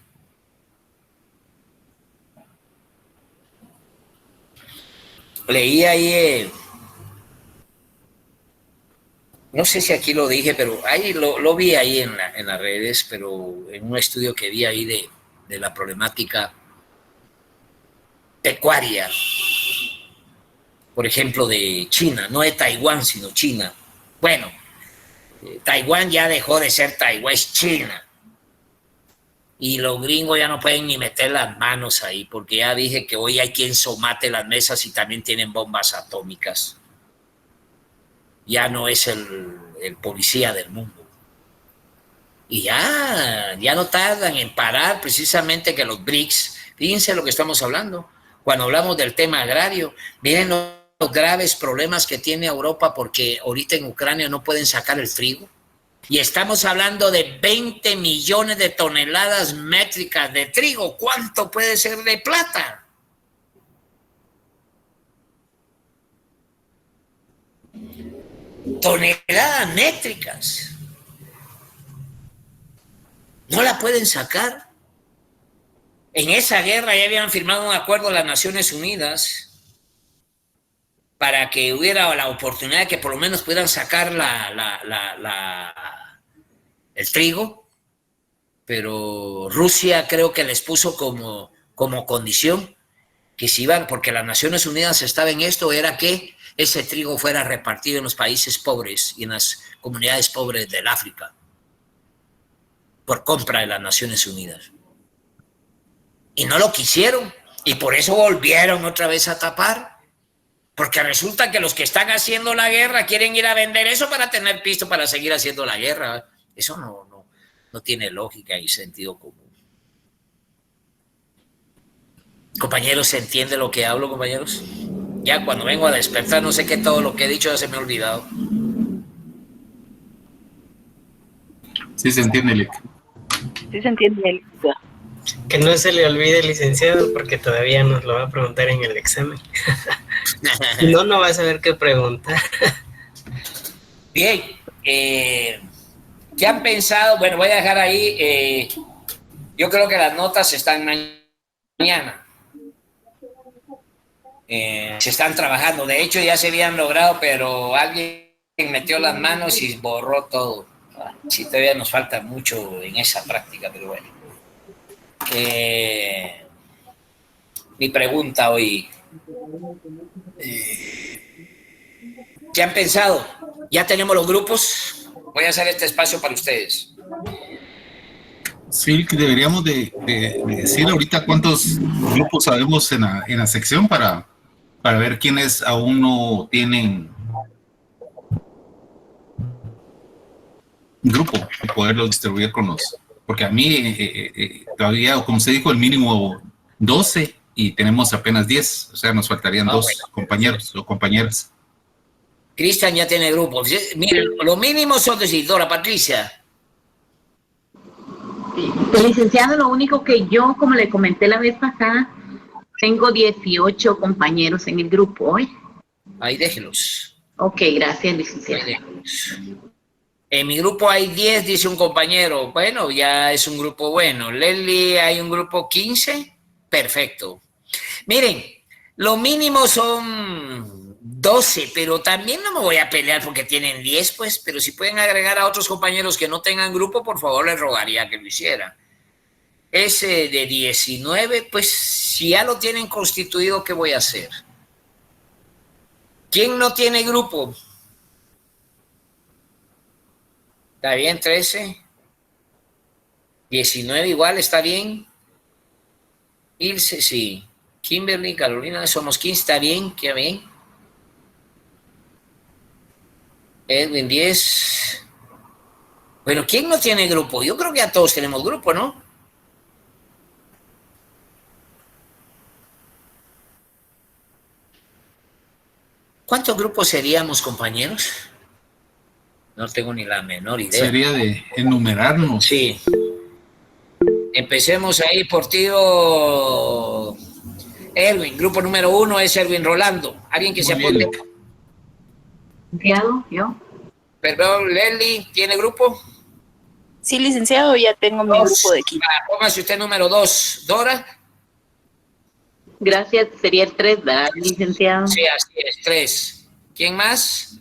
Leí ahí, no sé si aquí lo dije, pero ahí lo vi ahí en las redes, pero en un estudio que vi ahí de la problemática pecuaria, por ejemplo, de China, no de Taiwán, sino China. Bueno, Taiwán ya dejó de ser Taiwán, es China. Y los gringos ya no pueden ni meter las manos ahí, porque ya dije que hoy hay quien somate las mesas y también tienen bombas atómicas. ya no es el policía del mundo. Y ya no tardan en parar precisamente que los BRICS, fíjense lo que estamos hablando, cuando hablamos del tema agrario, miren los graves problemas que tiene Europa porque ahorita en Ucrania no pueden sacar el trigo. Y estamos hablando de 20 millones de toneladas métricas de trigo. ¿Cuánto puede ser de plata? Toneladas métricas. No la pueden sacar. En esa guerra ya habían firmado un acuerdo de las Naciones Unidas para que hubiera la oportunidad de que por lo menos pudieran sacar el trigo, pero Rusia creo que les puso como condición que si iban, porque las Naciones Unidas estaba en esto, era que ese trigo fuera repartido en los países pobres y en las comunidades pobres del África, por compra de las Naciones Unidas. Y no lo quisieron, y por eso volvieron otra vez a tapar. Porque resulta que los que están haciendo la guerra quieren ir a vender eso para tener pisto para seguir haciendo la guerra. Eso no tiene lógica y sentido común. Compañeros, ¿se entiende lo que hablo, compañeros? Ya cuando vengo a despertar, no sé qué todo lo que he dicho ya se me ha olvidado.
Sí se entiende, Lic.
Sí se entiende.
Que no se le olvide, licenciado, porque todavía nos lo va a preguntar en el examen. No va a saber qué preguntar.
Bien, ¿qué han pensado? Bueno, voy a dejar ahí. Yo creo que las notas están mañana. Se están trabajando. De hecho, ya se habían logrado, pero alguien metió las manos y borró todo. Sí, todavía nos falta mucho en esa práctica, pero bueno. Mi pregunta hoy. ¿Qué han pensado? ¿Ya tenemos los grupos? Voy a hacer este espacio para ustedes.
Sí, deberíamos de decir ahorita cuántos grupos sabemos en la sección para ver quiénes aún no tienen grupo y poderlos distribuir con los. Porque a mí todavía, como se dijo, el mínimo 12 y tenemos apenas 10, o sea, nos faltarían dos compañeros o compañeras.
Cristian ya tiene grupo. Miren, lo mínimo son decir, Dora Patricia.
El licenciado, lo único que yo, como le comenté la vez pasada, tengo 18 compañeros en el grupo hoy.
Ahí déjenlos.
Ok, gracias, licenciado.
En mi grupo hay 10, dice un compañero. Bueno, ya es un grupo bueno. Leslie, hay un grupo 15. Perfecto. Miren, lo mínimo son 12, pero también no me voy a pelear porque tienen 10, pues, pero si pueden agregar a otros compañeros que no tengan grupo, por favor, les rogaría que lo hicieran. Ese de 19, pues, si ya lo tienen constituido, ¿qué voy a hacer? ¿Quién no tiene grupo? ¿Está bien? 13. 19 igual, ¿está bien? Ilse, sí. Kimberly, Carolina, somos 15, ¿está bien? ¿Qué bien? Edwin, 10. Bueno, ¿quién no tiene grupo? Yo creo que ya todos tenemos grupo, ¿no? ¿Cuántos grupos seríamos, compañeros? No tengo ni la menor idea.
Sería de enumerarnos.
Sí. Empecemos ahí por tío Erwin. Grupo número 1 es Erwin Rolando. ¿Alguien que se apunte?
Licenciado, yo.
Perdón, Leslie, ¿tiene grupo?
Sí, licenciado, ya tengo mi grupo de equipo.
Póngase usted número 2. Dora.
Gracias, sería el 3, ¿verdad, licenciado?
Sí, así es, 3. ¿Quién más?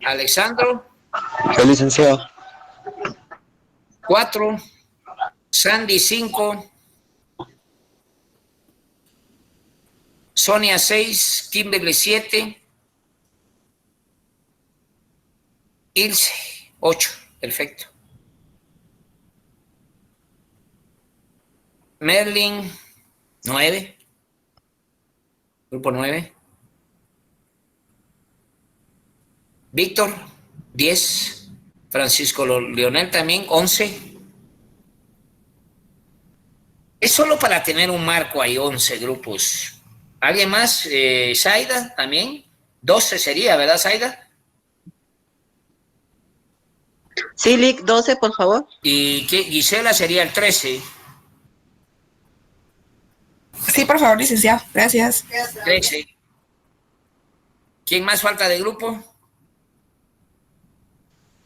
Alexandro.
Sí, licenciado.
4. Sandy, 5. Sonia, 6. Kimberly, 7. Ilse, 8. Perfecto. Merlin, 9. Grupo 9. Víctor, 10. Francisco Leonel también, 11. Es solo para tener un marco ahí, 11 grupos. ¿Alguien más? Zaida también. 12 sería, ¿verdad, Zaida?
Sí, Lick, 12, por favor.
Y Gisela sería el 13.
Sí, por favor, licenciado. Gracias.
13. ¿Quién más falta de grupo?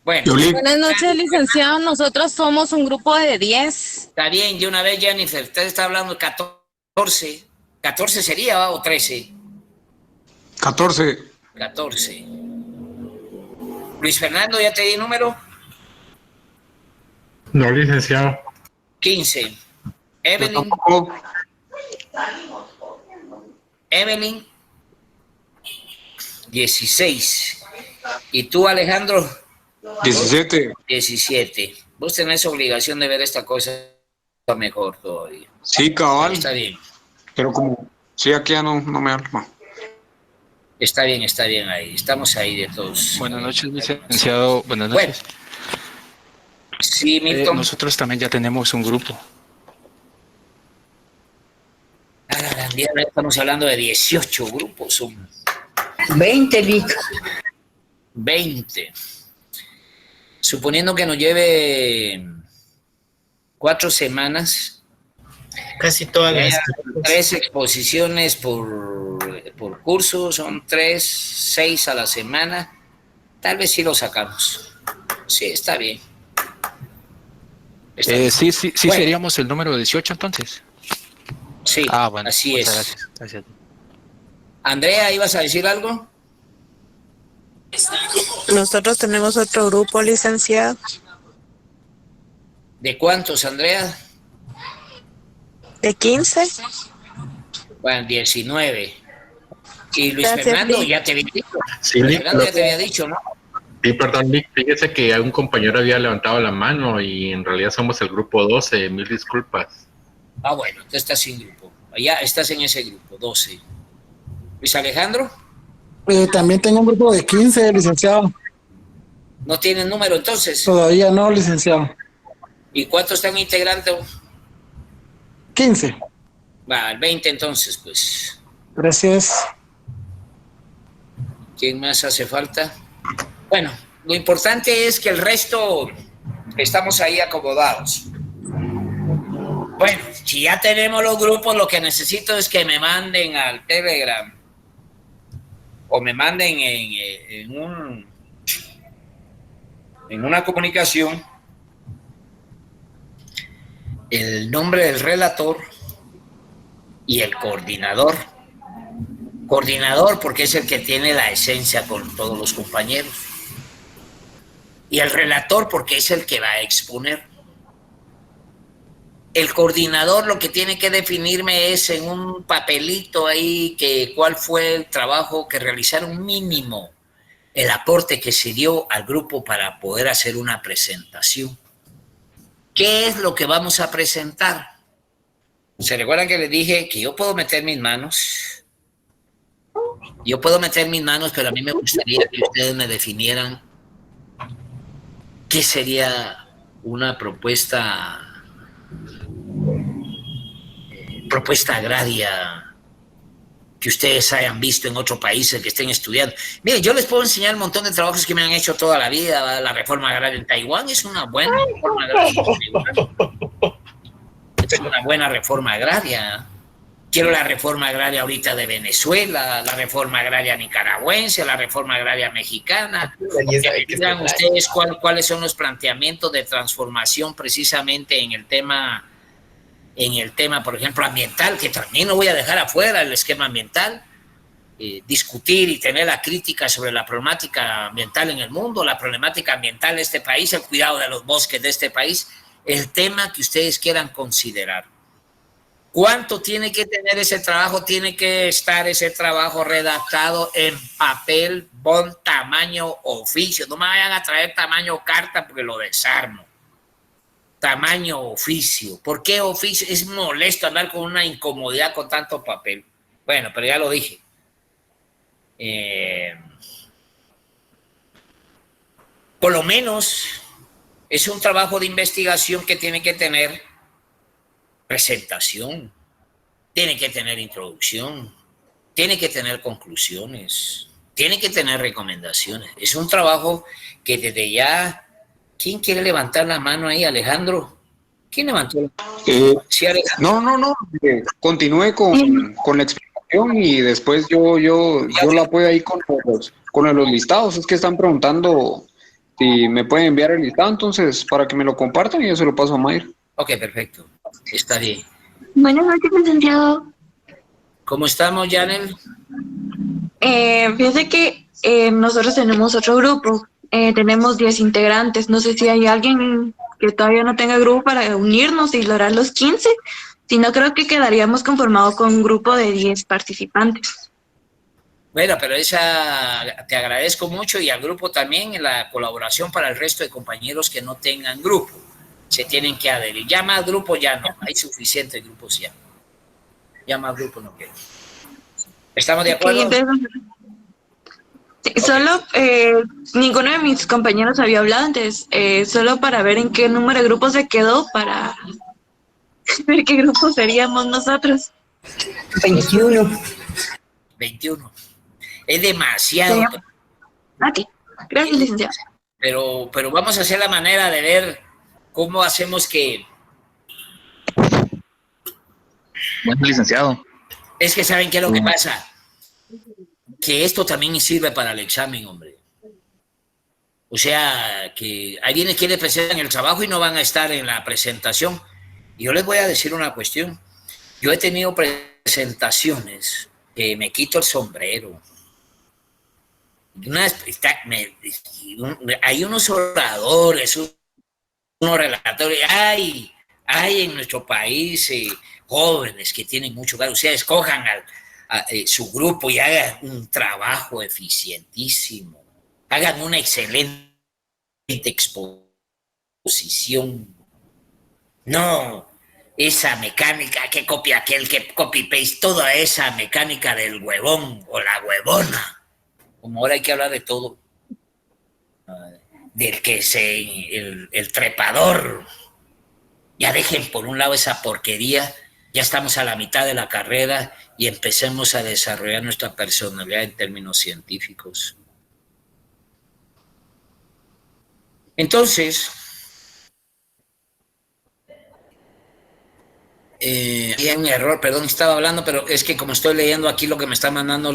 Bueno.
Buenas noches, licenciado. Nosotros somos un grupo de 10.
Está bien, de una vez, Jennifer. Usted está hablando de 14. 14 sería, ¿va? ¿O 13?
14.
14. Luis Fernando, ¿ya te di número?
No, licenciado.
15. Evelyn. 16. ¿Y tú, Alejandro?
17.
17. Vos tenés obligación de ver esta cosa mejor todavía.
Sí, cabal.
Está bien.
Pero como sí, aquí ya no me arma.
Está bien ahí. Estamos ahí de todos.
Buenas noches, licenciado. Buenas noches.
Bueno. Sí, Milton.
Nosotros también ya tenemos un grupo.
Estamos hablando de 18 grupos.
20, Lick.
20. Suponiendo que nos lleve 4 semanas.
Casi todas las
3 exposiciones por curso, son 6 a la semana. Tal vez sí lo sacamos. Sí, está bien.
Sí,
bueno.
Seríamos el número 18 entonces.
Sí,
bueno,
así es.
Gracias.
Andrea, ¿ibas a decir algo?
Nosotros tenemos otro grupo, licenciado.
¿De cuántos, Andrea?
De 15.
Bueno, 19. Y Luis
Gracias,
Fernando,
Lick.
ya te había dicho.
Sí,
Luis
Lick,
Fernando ya te había dicho, ¿no?
Sí, perdón, Lick, fíjese que un compañero había levantado la mano y en realidad somos el grupo 12, mil disculpas.
Ah, bueno, tú estás sin grupo. Ya estás en ese grupo, 12. Luis Alejandro,
También tengo un grupo de 15, licenciado.
¿no tienen número entonces?
Todavía no, licenciado.
¿Y cuántos están integrantes?
15.
Va, el 20 entonces, pues.
Gracias.
¿Quién más hace falta? Bueno, lo importante es que el resto estamos ahí acomodados. Bueno, si ya tenemos los grupos, lo que necesito es que me manden al Telegram o me manden en una comunicación el nombre del relator y el coordinador. Coordinador porque es el que tiene la esencia con todos los compañeros. Y el relator porque es el que va a exponer. El coordinador lo que tiene que definirme es en un papelito ahí que cuál fue el trabajo que realizaron mínimo, el aporte que se dio al grupo para poder hacer una presentación. ¿Qué es lo que vamos a presentar? ¿Se recuerdan que les dije que yo puedo meter mis manos? Yo puedo meter mis manos, pero a mí me gustaría que ustedes me definieran qué sería una propuesta agraria que ustedes hayan visto en otro país, que estén estudiando. Miren, yo les puedo enseñar un montón de trabajos que me han hecho toda la vida. La reforma agraria en Taiwán es una buena reforma agraria. Es una buena reforma agraria. Quiero la reforma agraria ahorita de Venezuela, la reforma agraria nicaragüense, la reforma agraria mexicana. Que digan ustedes cuáles son los planteamientos de transformación precisamente en el tema, por ejemplo, ambiental, que también no voy a dejar afuera el esquema ambiental. Discutir y tener la crítica sobre la problemática ambiental en el mundo, la problemática ambiental de este país, el cuidado de los bosques de este país, el tema que ustedes quieran considerar. ¿Cuánto tiene que tener ese trabajo? Tiene que estar ese trabajo redactado en papel, bon, tamaño oficio. No me vayan a traer tamaño carta porque lo desarmo. Tamaño oficio. ¿Por qué oficio? Es molesto andar con una incomodidad con tanto papel. Bueno, pero ya lo dije. por lo menos es un trabajo de investigación que tiene que tener presentación, tiene que tener introducción, tiene que tener conclusiones, tiene que tener recomendaciones. Es un trabajo que desde ya... ¿Quién quiere levantar la mano ahí, Alejandro? ¿Quién levantó la mano? Sí, Alejandro.
No. Continúe con la explicación y después yo la apoyo ahí con los listados. Es que están preguntando si me pueden enviar el listado, entonces para que me lo compartan y yo se lo paso a Mayra.
Ok, perfecto. Está bien.
Buenas noches, licenciado.
¿Cómo estamos, Yanel?
Fíjese que nosotros tenemos otro grupo. Tenemos 10 integrantes. No sé si hay alguien que todavía no tenga grupo para unirnos y lograr los 15. Si no, creo que quedaríamos conformados con un grupo de 10 participantes.
Bueno, pero te agradezco mucho y al grupo también en la colaboración para el resto de compañeros que no tengan grupo. Se tienen que adherir. Ya más grupos ya no. Hay suficientes grupos ya. Ya más grupos no quedan. ¿Estamos de acuerdo?
Sí, solo ninguno de mis compañeros había hablado antes, solo para ver en qué número de grupos se quedó, para ver qué grupo seríamos nosotros.
21.
21. Es demasiado.
Ok, gracias, licenciado.
Pero vamos a hacer la manera de ver cómo hacemos que...
Bueno, licenciado.
Es que ¿saben qué es lo que pasa? Que esto también sirve para el examen, hombre. O sea, que hay quienes presentan el trabajo y no van a estar en la presentación. Y yo les voy a decir una cuestión. Yo he tenido presentaciones que me quito el sombrero. Hay unos oradores, unos relatores. Hay en nuestro país jóvenes que tienen mucho valor. O sea, escojan su grupo y hagan un trabajo eficientísimo, hagan una excelente exposición. No, esa mecánica que copia aquel, que copy-paste, toda esa mecánica del huevón o la huevona. Como ahora hay que hablar de todo. Del que el trepador. Ya dejen por un lado esa porquería. Ya estamos a la mitad de la carrera y empecemos a desarrollar nuestra personalidad en términos científicos. Entonces, hay un error, perdón, estaba hablando, pero es que como estoy leyendo aquí lo que me están mandando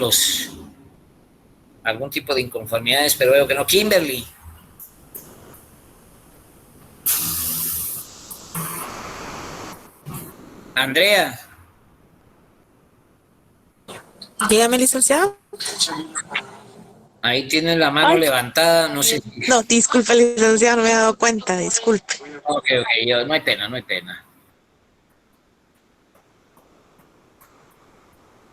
algún tipo de inconformidades, pero veo que no. Kimberly. Andrea.
Dígame, licenciado.
Ahí tiene la mano levantada, no sé.
No, disculpe, licenciado, no me he dado cuenta, disculpe.
Ok, no hay pena.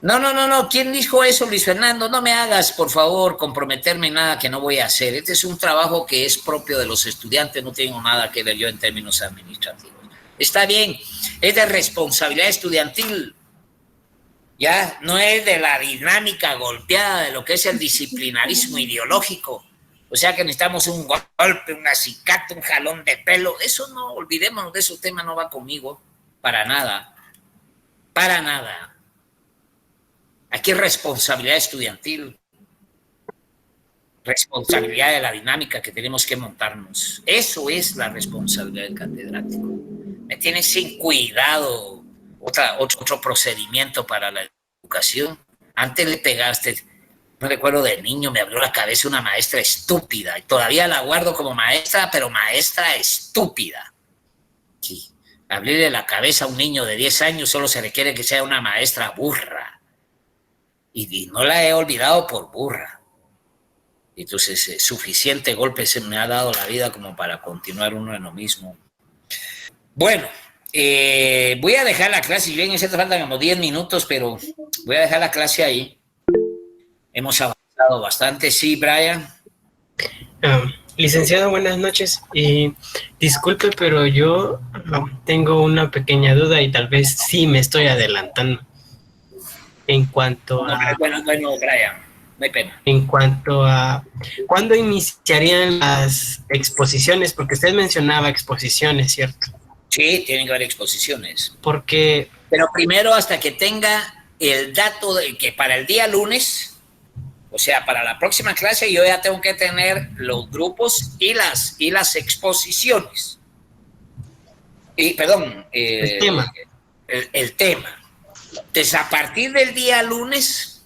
No, ¿quién dijo eso, Luis Fernando? No me hagas, por favor, comprometerme en nada que no voy a hacer. Este es un trabajo que es propio de los estudiantes, no tengo nada que ver yo en términos administrativos. Está bien, es de responsabilidad estudiantil. Ya, no es de la dinámica golpeada de lo que es el disciplinarismo ideológico. O sea que necesitamos un golpe, un acicate, un jalón de pelo. Eso no, olvidémonos de esos temas, no va conmigo. Para nada. Aquí es responsabilidad estudiantil. Responsabilidad de la dinámica que tenemos que montarnos. Eso es la responsabilidad del catedrático. Me tiene sin cuidado otro procedimiento para la educación. Antes le pegaste, no recuerdo de niño, me abrió la cabeza una maestra estúpida, y todavía la guardo como maestra, pero maestra estúpida. Sí. Abrirle la cabeza a un niño de 10 años solo se requiere que sea una maestra burra. Y no la he olvidado por burra. Entonces, suficiente golpe se me ha dado la vida como para continuar uno en lo mismo. Bueno, voy a dejar la clase, si bien es cierto, faltan como 10 minutos, pero voy a dejar la clase ahí. Hemos avanzado bastante. Sí, Brian.
Licenciado, buenas noches. Disculpe, pero yo tengo una pequeña duda y tal vez sí me estoy adelantando. En cuanto a...
Bueno, Brian. no hay pena.
En cuanto a cuándo iniciarían las exposiciones, porque usted mencionaba exposiciones, ¿cierto?
Sí, tienen que haber exposiciones.
Porque...
Pero primero hasta que tenga el dato de que para el día lunes, o sea, para la próxima clase, yo ya tengo que tener los grupos y las exposiciones. Y, perdón,
el tema.
El tema. Entonces, a partir del día lunes,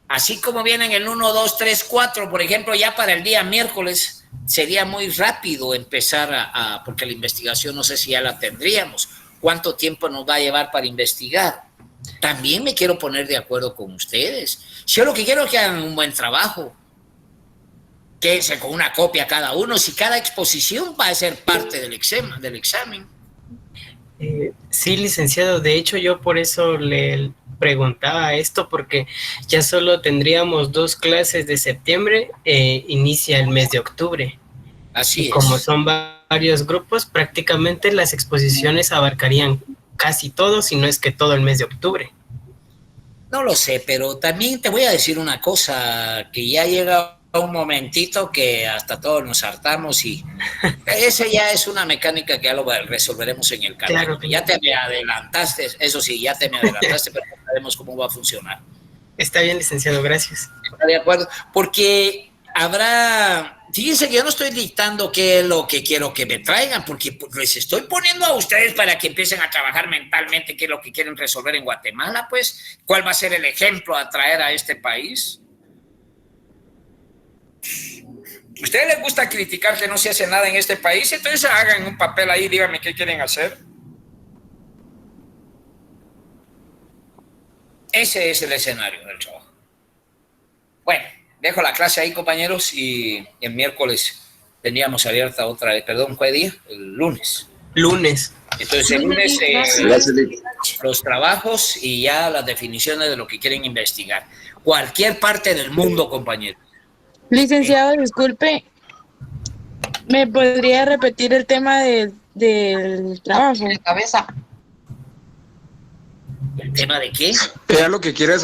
así como vienen el 1, 2, 3, 4, por ejemplo, ya para el día miércoles, sería muy rápido empezar porque la investigación no sé si ya la tendríamos. ¿Cuánto tiempo nos va a llevar para investigar? También me quiero poner de acuerdo con ustedes. Yo lo que quiero es que hagan un buen trabajo. Quédense con una copia cada uno, si cada exposición va a ser parte del examen.
Sí, licenciado, de hecho yo por eso le preguntaba esto, porque ya solo tendríamos 2 clases de septiembre, inicia el mes de octubre.
Así
y
es.
Como son varios grupos, prácticamente las exposiciones abarcarían casi todo, si no es que todo el mes de octubre.
No lo sé, pero también te voy a decir una cosa, que ya llega un momentito que hasta todos nos hartamos y esa ya es una mecánica que ya lo resolveremos en el canal. Claro, ya te me adelantaste, eso sí, ya te me adelantaste, pero no sabemos cómo va a funcionar.
Está bien, licenciado, gracias.
Está de acuerdo, porque fíjense que yo no estoy dictando qué es lo que quiero que me traigan, porque les estoy poniendo a ustedes para que empiecen a trabajar mentalmente qué es lo que quieren resolver en Guatemala, pues, cuál va a ser el ejemplo a traer a este país. ¿A ustedes les gusta criticar que no se hace nada en este país? Entonces hagan un papel ahí, díganme qué quieren hacer. Ese es el escenario del trabajo. Bueno, dejo la clase ahí, compañeros, y el miércoles teníamos abierta otra vez. Perdón, ¿cuál día? El lunes.
Lunes.
Entonces el lunes los trabajos y ya las definiciones de lo que quieren investigar. Cualquier parte del mundo, compañeros.
Licenciado, disculpe, ¿me podría repetir el tema del trabajo?
¿El tema de qué?
Ella lo que quiere es